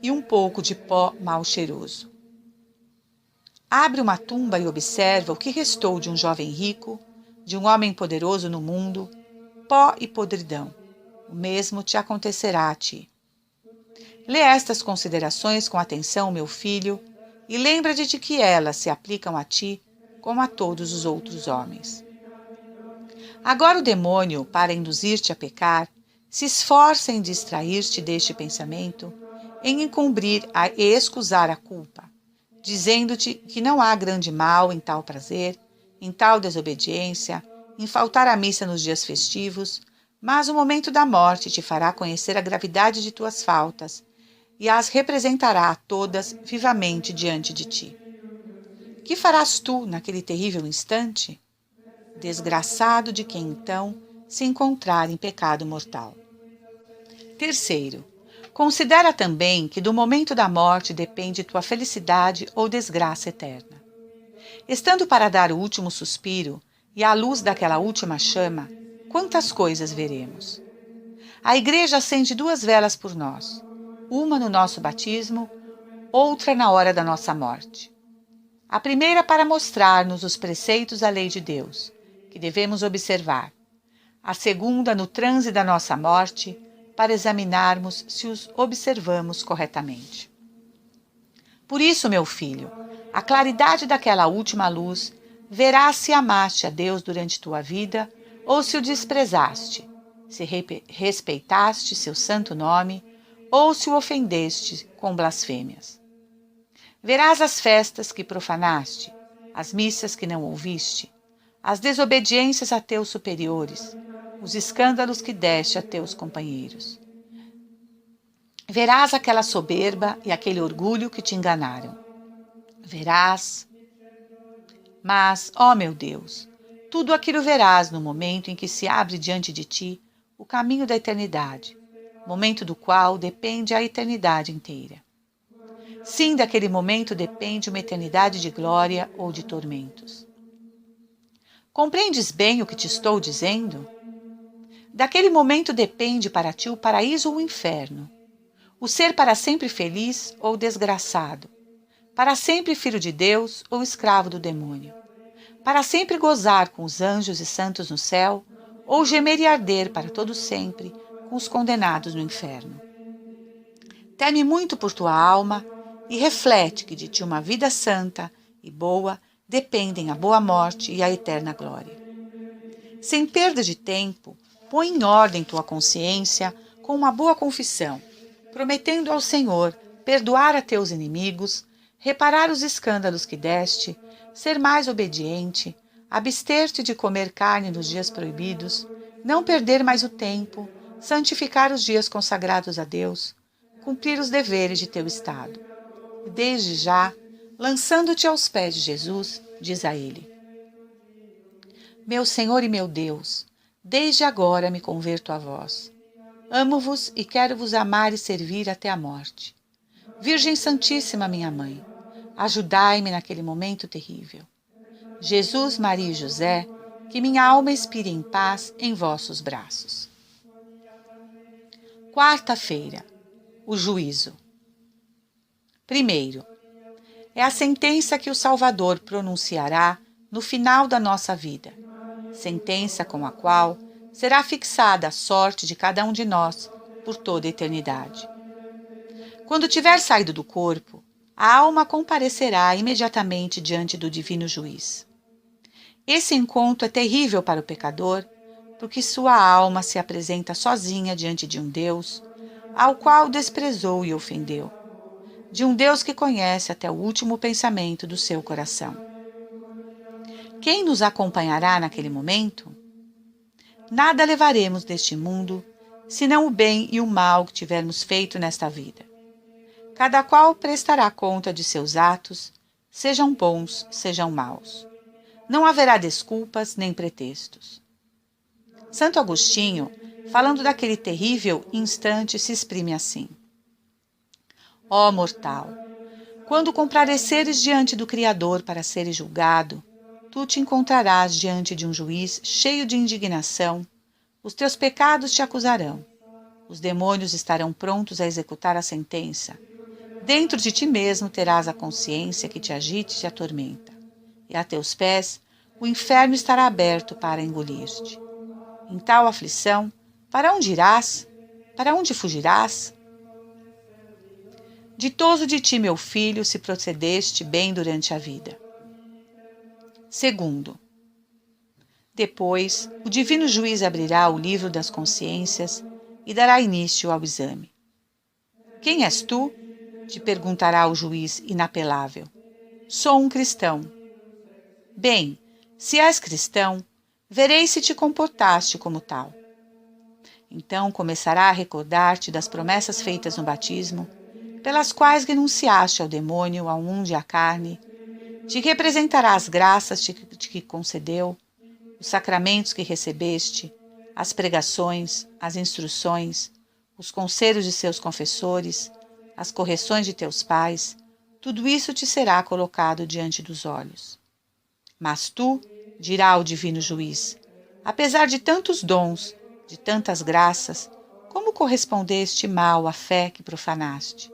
e um pouco de pó mal cheiroso. Abre uma tumba e observa o que restou de um jovem rico, de um homem poderoso no mundo, pó e podridão. O mesmo te acontecerá a ti. Lê estas considerações com atenção, meu filho, e lembra-te de que elas se aplicam a ti como a todos os outros homens. Agora o demônio, para induzir-te a pecar, se esforça em distrair-te deste pensamento, em encobrir e excusar a culpa, dizendo-te que não há grande mal em tal prazer, em tal desobediência, em faltar à missa nos dias festivos, mas o momento da morte te fará conhecer a gravidade de tuas faltas e as representará a todas vivamente diante de ti. Que farás tu naquele terrível instante? Desgraçado de quem então se encontrar em pecado mortal. Terceiro, considera também que do momento da morte depende tua felicidade ou desgraça eterna. Estando para dar o último suspiro e à luz daquela última chama, quantas coisas veremos? A Igreja acende 2 velas por nós, uma no nosso batismo, outra na hora da nossa morte. A primeira para mostrar-nos os preceitos da lei de Deus, que devemos observar. A segunda, no transe da nossa morte, para examinarmos se os observamos corretamente. Por isso, meu filho, a claridade daquela última luz verás se amaste a Deus durante tua vida ou se o desprezaste, se respeitaste seu santo nome ou se o ofendeste com blasfêmias. Verás as festas que profanaste, as missas que não ouviste, as desobediências a teus superiores, os escândalos que deste a teus companheiros. Verás aquela soberba e aquele orgulho que te enganaram. Verás. Mas, ó meu Deus, tudo aquilo verás no momento em que se abre diante de ti o caminho da eternidade, momento do qual depende a eternidade inteira. Sim, daquele momento depende uma eternidade de glória ou de tormentos. Compreendes bem o que te estou dizendo? Daquele momento depende para ti o paraíso ou o inferno, o ser para sempre feliz ou desgraçado, para sempre filho de Deus ou escravo do demônio, para sempre gozar com os anjos e santos no céu, ou gemer e arder para todo sempre com os condenados no inferno. Teme muito por tua alma e reflete que de ti uma vida santa e boa dependem a boa morte e a eterna glória. Sem perda de tempo, põe em ordem tua consciência com uma boa confissão, prometendo ao Senhor perdoar a teus inimigos, reparar os escândalos que deste, ser mais obediente, abster-te de comer carne nos dias proibidos, não perder mais o tempo, santificar os dias consagrados a Deus, cumprir os deveres de teu estado. E desde já, lançando-te aos pés de Jesus, diz a ele: Meu Senhor e meu Deus, desde agora me converto a vós. Amo-vos e quero vos amar e servir até a morte. Virgem Santíssima, minha mãe, ajudai-me naquele momento terrível. Jesus, Maria e José, que minha alma expire em paz em vossos braços. Quarta-feira, o juízo. Primeiro, é a sentença que o Salvador pronunciará no final da nossa vida, sentença com a qual será fixada a sorte de cada um de nós por toda a eternidade. Quando tiver saído do corpo, a alma comparecerá imediatamente diante do divino juiz. Esse encontro é terrível para o pecador, porque sua alma se apresenta sozinha diante de um Deus, ao qual desprezou e ofendeu, de um Deus que conhece até o último pensamento do seu coração. Quem nos acompanhará naquele momento? Nada levaremos deste mundo, senão o bem e o mal que tivermos feito nesta vida. Cada qual prestará conta de seus atos, sejam bons, sejam maus. Não haverá desculpas nem pretextos. Santo Agostinho, falando daquele terrível instante, se exprime assim: Ó mortal, quando compareceres diante do Criador para seres julgado, tu te encontrarás diante de um juiz cheio de indignação, os teus pecados te acusarão, os demônios estarão prontos a executar a sentença, dentro de ti mesmo terás a consciência que te agite e te atormenta, e a teus pés o inferno estará aberto para engolir-te. Em tal aflição, para onde irás? Para onde fugirás? Ditoso de ti, meu filho, se procedeste bem durante a vida. Segundo, depois, o divino juiz abrirá o livro das consciências e dará início ao exame. Quem és tu? Te perguntará o juiz inapelável. Sou um cristão. Bem, se és cristão, verei se te comportaste como tal. Então começará a recordar-te das promessas feitas no batismo, pelas quais renunciaste ao demônio, ao mundo e à carne, te representará as graças que concedeu, os sacramentos que recebeste, as pregações, as instruções, os conselhos de seus confessores, as correções de teus pais, tudo isso te será colocado diante dos olhos. Mas tu, dirá o divino juiz, apesar de tantos dons, de tantas graças, como correspondeste mal à fé que profanaste?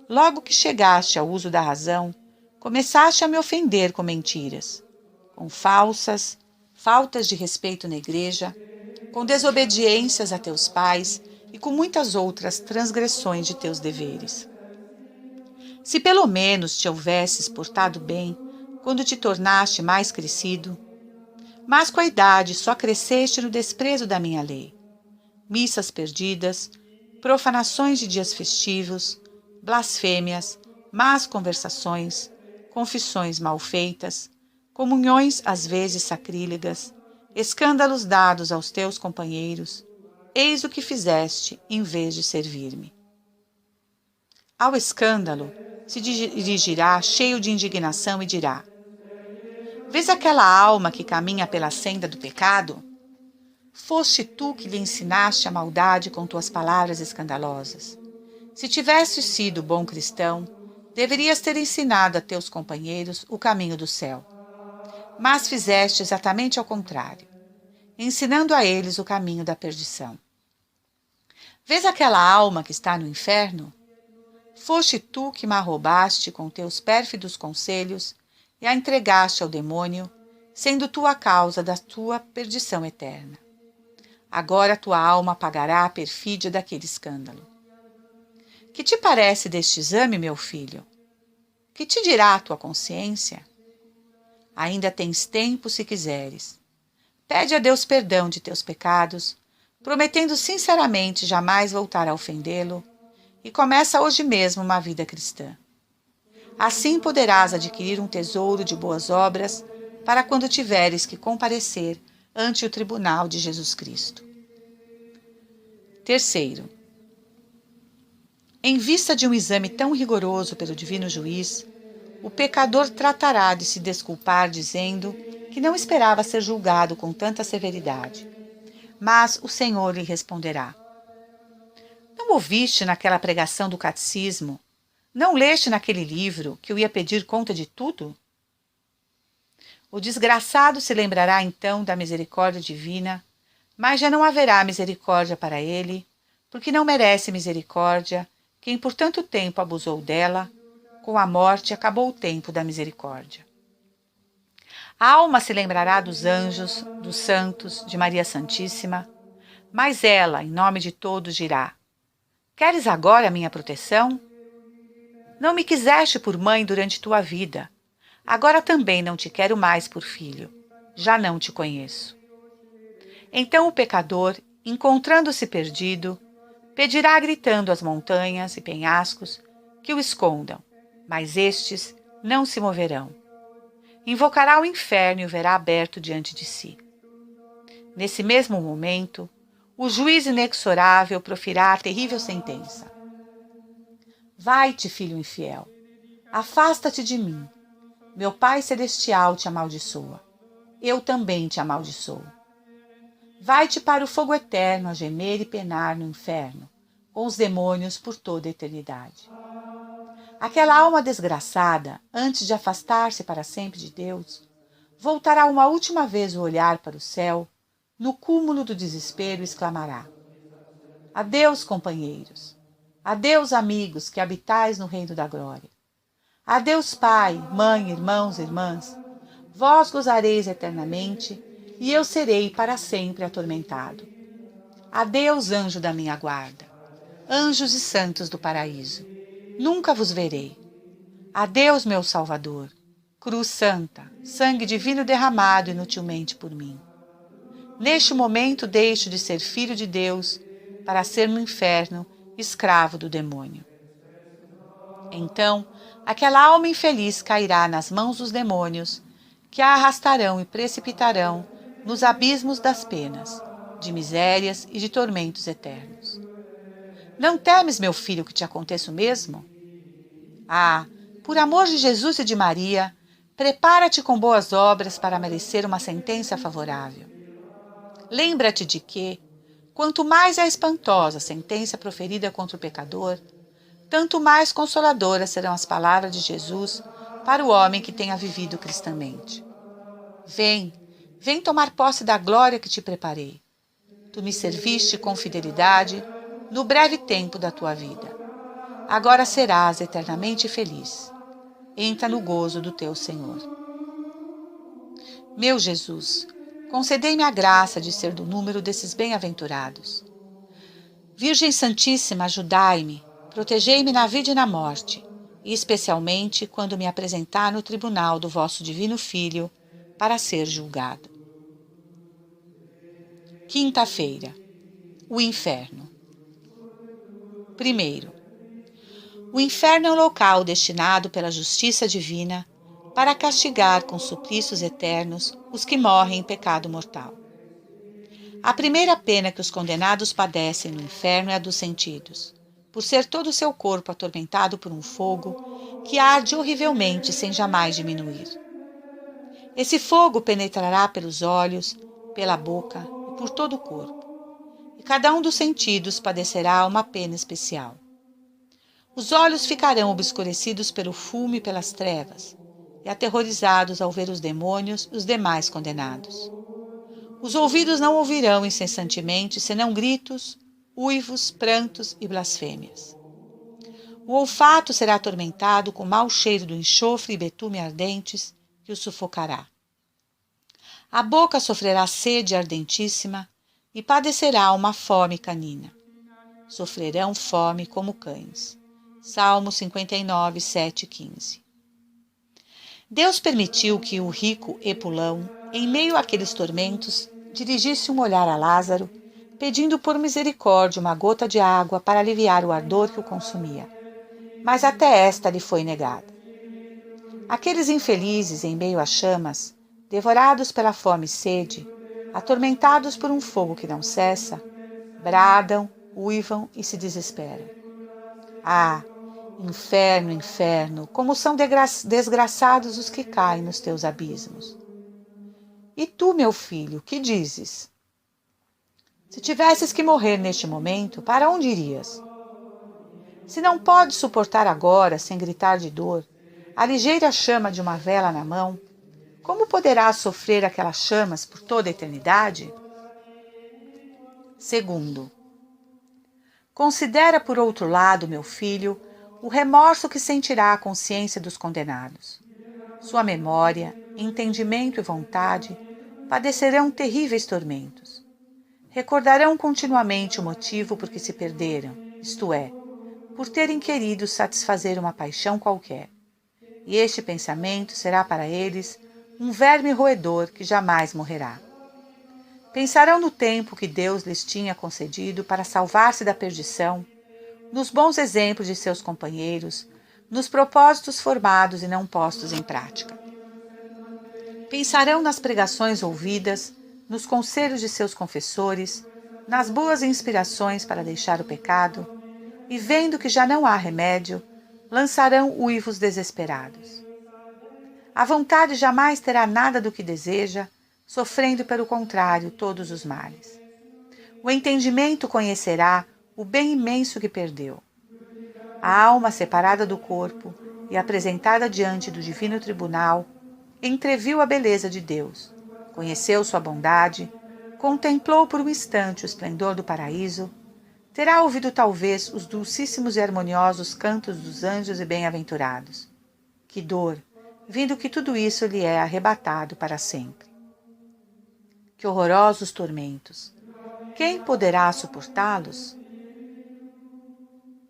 Logo que chegaste ao uso da razão, começaste a me ofender com mentiras, com falsas faltas de respeito na igreja, com desobediências a teus pais e com muitas outras transgressões de teus deveres. Se pelo menos te houvesses portado bem quando te tornaste mais crescido, mas com a idade só cresceste no desprezo da minha lei. Missas perdidas, profanações de dias festivos, blasfêmias, más conversações, confissões mal feitas, comunhões às vezes sacrílegas, escândalos dados aos teus companheiros, eis o que fizeste em vez de servir-me. Ao escândalo se dirigirá cheio de indignação e dirá: vês aquela alma que caminha pela senda do pecado? Foste tu que lhe ensinaste a maldade com tuas palavras escandalosas. Se tivesses sido bom cristão, deverias ter ensinado a teus companheiros o caminho do céu. Mas fizeste exatamente ao contrário, ensinando a eles o caminho da perdição. Vês aquela alma que está no inferno? Foste tu que me roubaste com teus pérfidos conselhos e a entregaste ao demônio, sendo tu a causa da tua perdição eterna. Agora tua alma pagará a perfídia daquele escândalo. Que te parece deste exame, meu filho? Que te dirá a tua consciência? Ainda tens tempo se quiseres. Pede a Deus perdão de teus pecados, prometendo sinceramente jamais voltar a ofendê-lo, e começa hoje mesmo uma vida cristã. Assim poderás adquirir um tesouro de boas obras para quando tiveres que comparecer ante o tribunal de Jesus Cristo. Terceiro, em vista de um exame tão rigoroso pelo divino juiz, o pecador tratará de se desculpar dizendo que não esperava ser julgado com tanta severidade. Mas o Senhor lhe responderá: não ouviste naquela pregação do catecismo? Não leste naquele livro que eu ia pedir conta de tudo? O desgraçado se lembrará então da misericórdia divina, mas já não haverá misericórdia para ele, porque não merece misericórdia quem por tanto tempo abusou dela. Com a morte acabou o tempo da misericórdia. A alma se lembrará dos anjos, dos santos, de Maria Santíssima, mas ela, em nome de todos, dirá: queres agora a minha proteção? Não me quiseste por mãe durante tua vida. Agora também não te quero mais por filho. Já não te conheço. Então o pecador, encontrando-se perdido, pedirá gritando às montanhas e penhascos que o escondam, mas estes não se moverão. Invocará o inferno e o verá aberto diante de si. Nesse mesmo momento, o juiz inexorável proferirá a terrível sentença: vai-te, filho infiel, afasta-te de mim. Meu Pai Celestial te amaldiçoa. Eu também te amaldiçoo. Vai-te para o fogo eterno a gemer e penar no inferno, com os demônios por toda a eternidade. Aquela alma desgraçada, antes de afastar-se para sempre de Deus, voltará uma última vez o olhar para o céu, no cúmulo do desespero, e exclamará: adeus, companheiros. Adeus, amigos que habitais no reino da glória. Adeus, pai, mãe, irmãos, irmãs. Vós gozareis eternamente, e eu serei para sempre atormentado. Adeus, anjo da minha guarda. Anjos e santos do paraíso. Nunca vos verei. Adeus, meu Salvador. Cruz santa, sangue divino derramado inutilmente por mim. Neste momento deixo de ser filho de Deus para ser no inferno escravo do demônio. Então, aquela alma infeliz cairá nas mãos dos demônios, que a arrastarão e precipitarão nos abismos das penas, de misérias e de tormentos eternos. Não temes, meu filho, que te aconteça o mesmo? Ah, por amor de Jesus e de Maria, prepara-te com boas obras para merecer uma sentença favorável. Lembra-te de que, quanto mais é espantosa a sentença proferida contra o pecador, tanto mais consoladoras serão as palavras de Jesus para o homem que tenha vivido cristamente. Vem, vem tomar posse da glória que te preparei. Tu me serviste com fidelidade no breve tempo da tua vida. Agora serás eternamente feliz. Entra no gozo do teu Senhor. Meu Jesus, concedei-me a graça de ser do número desses bem-aventurados. Virgem Santíssima, ajudai-me, protegei-me na vida e na morte, e especialmente quando me apresentar no tribunal do vosso divino Filho para ser julgado. Quinta-feira. O inferno. Primeiro, o inferno é um local destinado pela justiça divina para castigar com suplícios eternos os que morrem em pecado mortal. A primeira pena que os condenados padecem no inferno é a dos sentidos, por ser todo o seu corpo atormentado por um fogo que arde horrivelmente sem jamais diminuir. Esse fogo penetrará pelos olhos, pela boca e por todo o corpo, e cada um dos sentidos padecerá uma pena especial. Os olhos ficarão obscurecidos pelo fumo e pelas trevas, e aterrorizados ao ver os demônios e os demais condenados. Os ouvidos não ouvirão incessantemente senão gritos, uivos, prantos e blasfêmias. O olfato será atormentado com o mau cheiro do enxofre e betume ardentes que o sufocará. A boca sofrerá sede ardentíssima e padecerá uma fome canina. Sofrerão fome como cães. Salmo 59, 7 e 15. Deus permitiu que o rico Epulão, em meio àqueles tormentos, dirigisse um olhar a Lázaro, pedindo por misericórdia uma gota de água para aliviar o ardor que o consumia. Mas até esta lhe foi negada. Aqueles infelizes, em meio às chamas, devorados pela fome e sede, atormentados por um fogo que não cessa, bradam, uivam e se desesperam. Ah, inferno, inferno, como são desgraçados os que caem nos teus abismos. E tu, meu filho, que dizes? Se tivesses que morrer neste momento, para onde irias? Se não podes suportar agora, sem gritar de dor, a ligeira chama de uma vela na mão, como poderás sofrer aquelas chamas por toda a eternidade? Segundo, considera por outro lado, meu filho, o remorso que sentirá a consciência dos condenados. Sua memória, entendimento e vontade padecerão terríveis tormentos. Recordarão continuamente o motivo por que se perderam, isto é, por terem querido satisfazer uma paixão qualquer. E este pensamento será para eles um verme roedor que jamais morrerá. Pensarão no tempo que Deus lhes tinha concedido para salvar-se da perdição, nos bons exemplos de seus companheiros, nos propósitos formados e não postos em prática. Pensarão nas pregações ouvidas, nos conselhos de seus confessores, nas boas inspirações para deixar o pecado, e vendo que já não há remédio, lançarão uivos desesperados. A vontade jamais terá nada do que deseja, sofrendo pelo contrário todos os males. O entendimento conhecerá o bem imenso que perdeu. A alma separada do corpo e apresentada diante do divino tribunal, entreviu a beleza de Deus, conheceu sua bondade, contemplou por um instante o esplendor do paraíso, terá ouvido talvez os dulcíssimos e harmoniosos cantos dos anjos e bem-aventurados. Que dor, vindo que tudo isso lhe é arrebatado para sempre. Que horrorosos tormentos! Quem poderá suportá-los?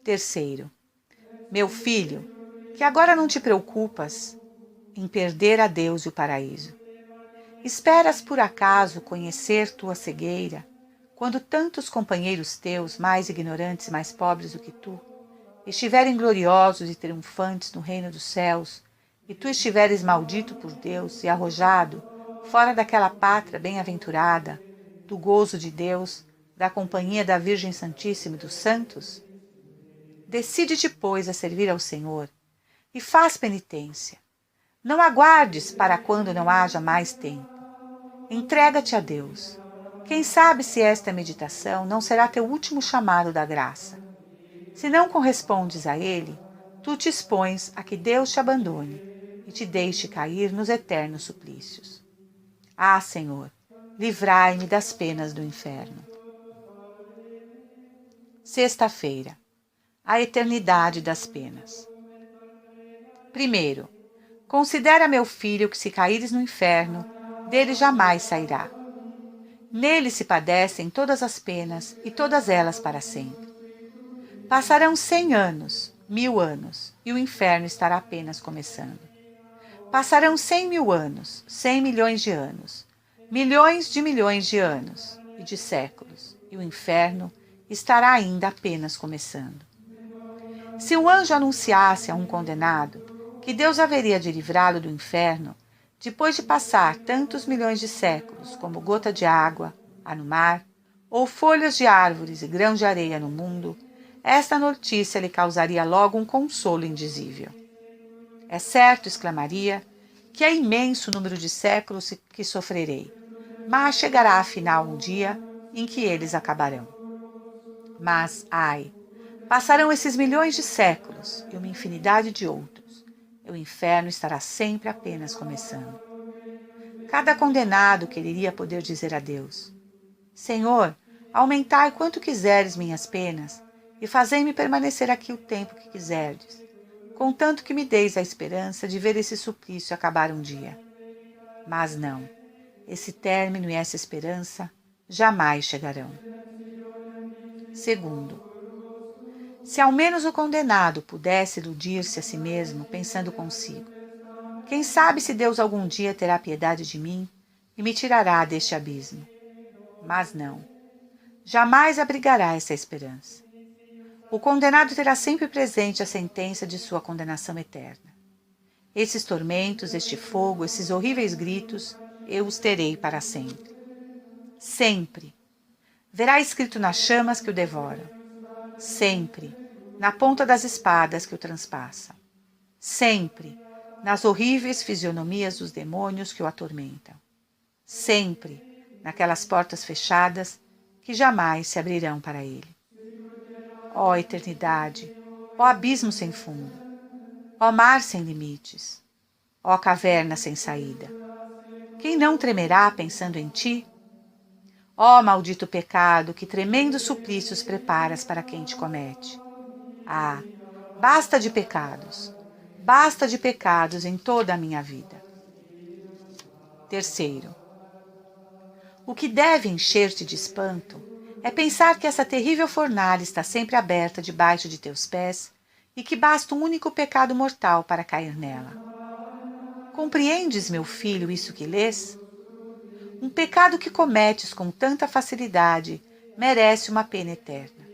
Terceiro, meu filho, que agora não te preocupas em perder a Deus e o paraíso. Esperas por acaso conhecer tua cegueira, quando tantos companheiros teus, mais ignorantes e mais pobres do que tu, estiverem gloriosos e triunfantes no reino dos céus, e tu estiveres maldito por Deus e arrojado fora daquela pátria bem-aventurada, do gozo de Deus, da companhia da Virgem Santíssima e dos santos? Decide-te, pois, a servir ao Senhor e faz penitência. Não aguardes para quando não haja mais tempo. Entrega-te a Deus. Quem sabe se esta meditação não será teu último chamado da graça. Se não correspondes a ele, tu te expões a que Deus te abandone e te deixe cair nos eternos suplícios. Ah, Senhor, livrai-me das penas do inferno. Sexta-feira. A eternidade das penas. Primeiro, considera, meu filho, que se caíres no inferno, dele jamais sairá. Nele se padecem todas as penas, e todas elas para sempre. Passarão 100 anos, 1000 anos, e o inferno estará apenas começando. Passarão 100.000 anos, 100 milhões de anos, milhões de anos e de séculos, e o inferno estará ainda apenas começando. Se o anjo anunciasse a um condenado que Deus haveria de livrá-lo do inferno, depois de passar tantos milhões de séculos como gota de água há no mar, ou folhas de árvores e grãos de areia no mundo, esta notícia lhe causaria logo um consolo indizível. É certo, exclamaria, que é imenso o número de séculos que sofrerei, mas chegará afinal um dia em que eles acabarão. Mas, ai, passarão esses milhões de séculos e uma infinidade de outros, e o inferno estará sempre apenas começando. Cada condenado quereria poder dizer a Deus: Senhor, aumentai quanto quiseres minhas penas, e fazei-me permanecer aqui o tempo que quiserdes, contanto que me deis a esperança de ver esse suplício acabar um dia. Mas não, esse término e essa esperança jamais chegarão. Segundo, se ao menos o condenado pudesse iludir-se a si mesmo, pensando consigo: quem sabe se Deus algum dia terá piedade de mim e me tirará deste abismo. Mas não, jamais abrigará essa esperança. O condenado terá sempre presente a sentença de sua condenação eterna. Esses tormentos, este fogo, esses horríveis gritos, eu os terei para sempre. Sempre. Verá escrito nas chamas que o devoram. Sempre. Na ponta das espadas que o transpassam. Sempre. Nas horríveis fisionomias dos demônios que o atormentam. Sempre. Naquelas portas fechadas que jamais se abrirão para ele. Ó eternidade, ó abismo sem fundo, ó mar sem limites, ó caverna sem saída. Quem não tremerá pensando em ti? Ó maldito pecado, que tremendos suplícios preparas para quem te comete. Ah, basta de pecados em toda a minha vida. Terceiro, o que deve encher-te de espanto é pensar que essa terrível fornalha está sempre aberta debaixo de teus pés e que basta um único pecado mortal para cair nela. Compreendes, meu filho, isso que lês? Um pecado que cometes com tanta facilidade merece uma pena eterna.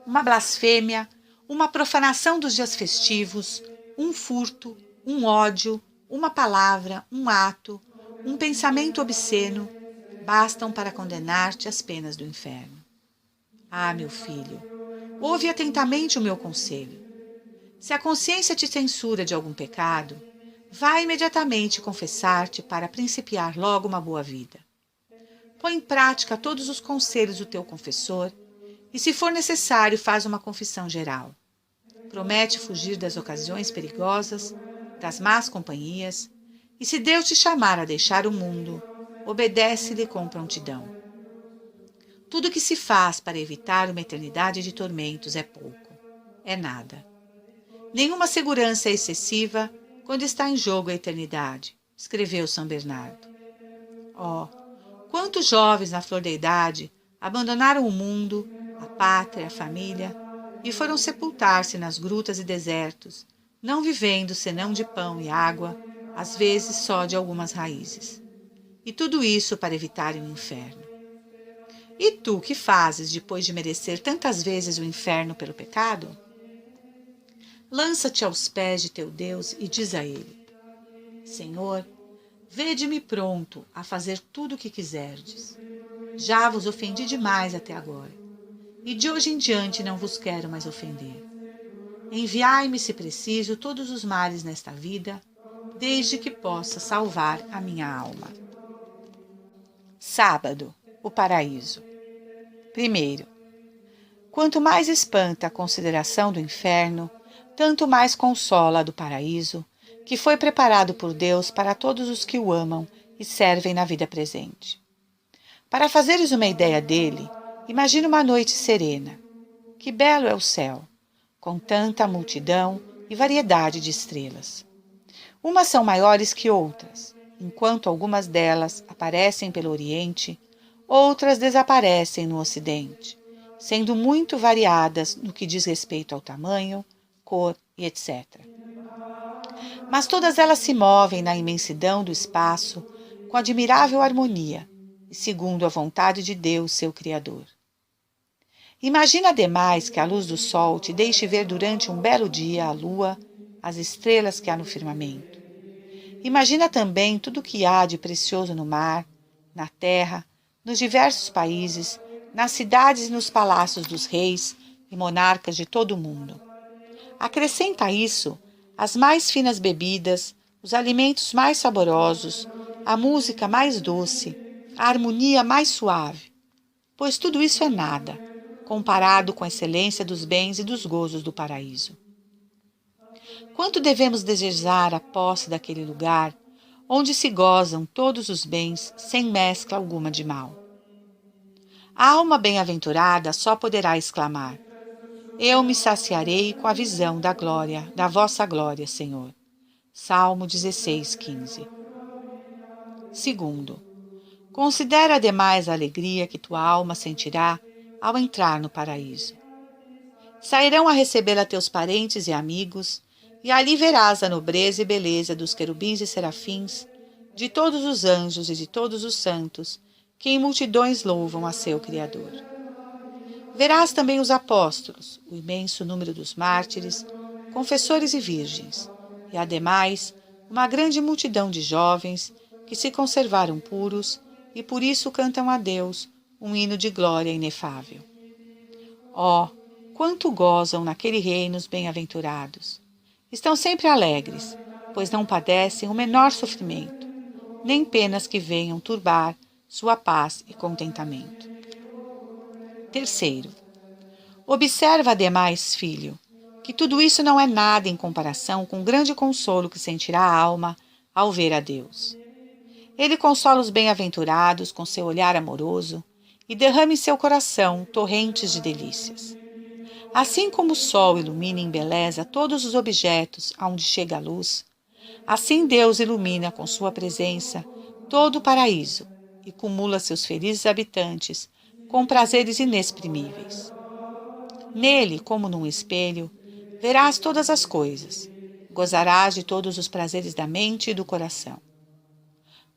Uma blasfêmia, uma profanação dos dias festivos, um furto, um ódio, uma palavra, um ato, um pensamento obsceno, bastam para condenar-te às penas do inferno. Ah, meu filho, ouve atentamente o meu conselho. Se a consciência te censura de algum pecado, vá imediatamente confessar-te para principiar logo uma boa vida. Põe em prática todos os conselhos do teu confessor e, se for necessário, faz uma confissão geral. Promete fugir das ocasiões perigosas, das más companhias, e se Deus te chamar a deixar o mundo, obedece-lhe com prontidão. Tudo que se faz para evitar uma eternidade de tormentos é pouco, é nada. Nenhuma segurança é excessiva quando está em jogo a eternidade, escreveu São Bernardo. Oh, quantos jovens na flor da idade abandonaram o mundo, a pátria, a família, e foram sepultar-se nas grutas e desertos, não vivendo senão de pão e água, às vezes só de algumas raízes. E tudo isso para evitarem o inferno. E tu, que fazes depois de merecer tantas vezes o inferno pelo pecado? Lança-te aos pés de teu Deus e diz a ele: Senhor, vede-me pronto a fazer tudo o que quiserdes. Já vos ofendi demais até agora, e de hoje em diante não vos quero mais ofender. Enviai-me, se preciso, todos os males nesta vida, desde que possa salvar a minha alma. Sábado, o paraíso. Primeiro, quanto mais espanta a consideração do inferno, tanto mais consola a do paraíso, que foi preparado por Deus para todos os que o amam e servem na vida presente. Para fazeres uma ideia dele, imagine uma noite serena. Que belo é o céu, com tanta multidão e variedade de estrelas. Umas são maiores que outras, enquanto algumas delas aparecem pelo oriente, outras desaparecem no Ocidente, sendo muito variadas no que diz respeito ao tamanho, cor e etc. Mas todas elas se movem na imensidão do espaço com admirável harmonia e segundo a vontade de Deus, seu Criador. Imagina ademais que a luz do sol te deixe ver durante um belo dia a lua, as estrelas que há no firmamento. Imagina também tudo o que há de precioso no mar, na terra, nos diversos países, nas cidades e nos palácios dos reis e monarcas de todo o mundo. Acrescenta a isso as mais finas bebidas, os alimentos mais saborosos, a música mais doce, a harmonia mais suave, pois tudo isso é nada, comparado com a excelência dos bens e dos gozos do paraíso. Quanto devemos desejar a posse daquele lugar, onde se gozam todos os bens sem mescla alguma de mal. A alma bem-aventurada só poderá exclamar: eu me saciarei com a visão da glória, da vossa glória, Senhor. Salmo 16:15. Segundo, considera ademais a alegria que tua alma sentirá ao entrar no paraíso. Sairão a recebê-la teus parentes e amigos, e ali verás a nobreza e beleza dos querubins e serafins, de todos os anjos e de todos os santos, que em multidões louvam a seu Criador. Verás também os apóstolos, o imenso número dos mártires, confessores e virgens, e ademais uma grande multidão de jovens que se conservaram puros e por isso cantam a Deus um hino de glória inefável. Ó, quanto gozam naquele reino os bem-aventurados! Estão sempre alegres, pois não padecem o menor sofrimento, nem penas que venham turbar sua paz e contentamento. Terceiro, observa ademais, filho, que tudo isso não é nada em comparação com o grande consolo que sentirá a alma ao ver a Deus. Ele consola os bem-aventurados com seu olhar amoroso e derrama em seu coração torrentes de delícias. Assim como o sol ilumina e embeleza todos os objetos aonde chega a luz, assim Deus ilumina com sua presença todo o paraíso e cumula seus felizes habitantes com prazeres inexprimíveis. Nele, como num espelho, verás todas as coisas, gozarás de todos os prazeres da mente e do coração.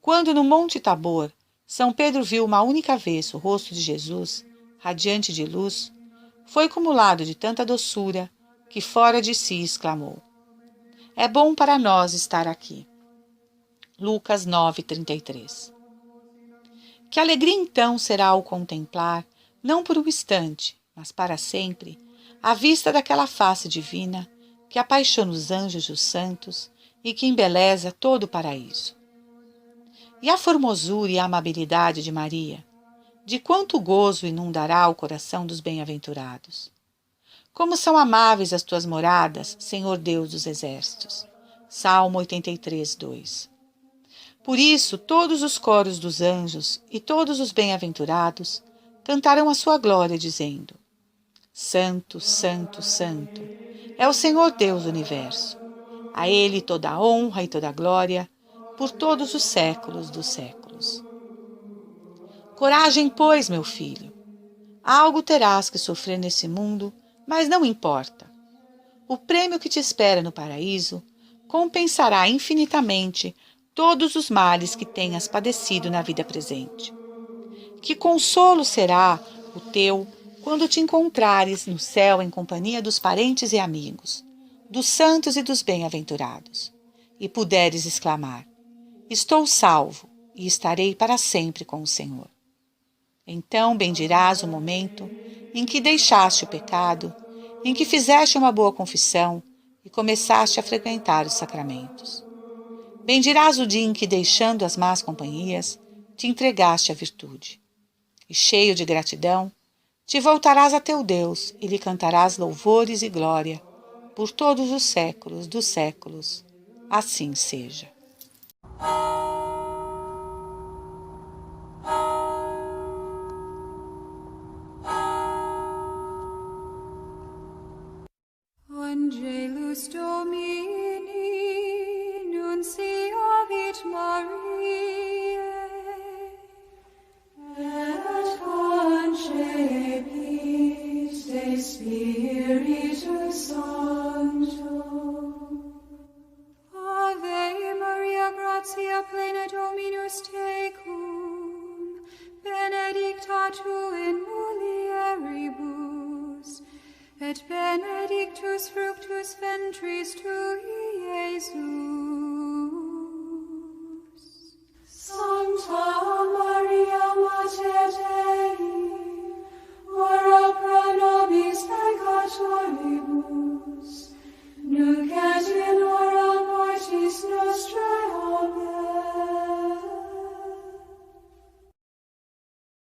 Quando no Monte Tabor, São Pedro viu uma única vez o rosto de Jesus, radiante de luz, foi cumulado de tanta doçura que fora de si exclamou: é bom para nós estar aqui. Lucas 9:33. Que alegria então será ao contemplar, não por um instante, mas para sempre, a vista daquela face divina que apaixona os anjos e os santos e que embeleza todo o paraíso. E a formosura e a amabilidade de Maria, de quanto gozo inundará o coração dos bem-aventurados. Como são amáveis as tuas moradas, Senhor Deus dos exércitos. Salmo 83:2. Por isso, todos os coros dos anjos e todos os bem-aventurados cantarão a sua glória, dizendo: Santo, Santo, Santo, é o Senhor Deus do universo. A Ele toda a honra e toda a glória, por todos os séculos dos séculos. Coragem, pois, meu filho. Algo terás que sofrer nesse mundo, mas não importa. O prêmio que te espera no paraíso compensará infinitamente todos os males que tenhas padecido na vida presente. Que consolo será o teu quando te encontrares no céu em companhia dos parentes e amigos, dos santos e dos bem-aventurados, e puderes exclamar: estou salvo e estarei para sempre com o Senhor. Então bendirás o momento em que deixaste o pecado, em que fizeste uma boa confissão e começaste a frequentar os sacramentos. Bendirás o dia em que, deixando as más companhias, te entregaste à virtude. E, cheio de gratidão, te voltarás a teu Deus e lhe cantarás louvores e glória por todos os séculos dos séculos. Assim seja. Angelus Domini, nunciavit Mariae, tu in mulieribus, et benedictus fructus ventris tui, Iesus.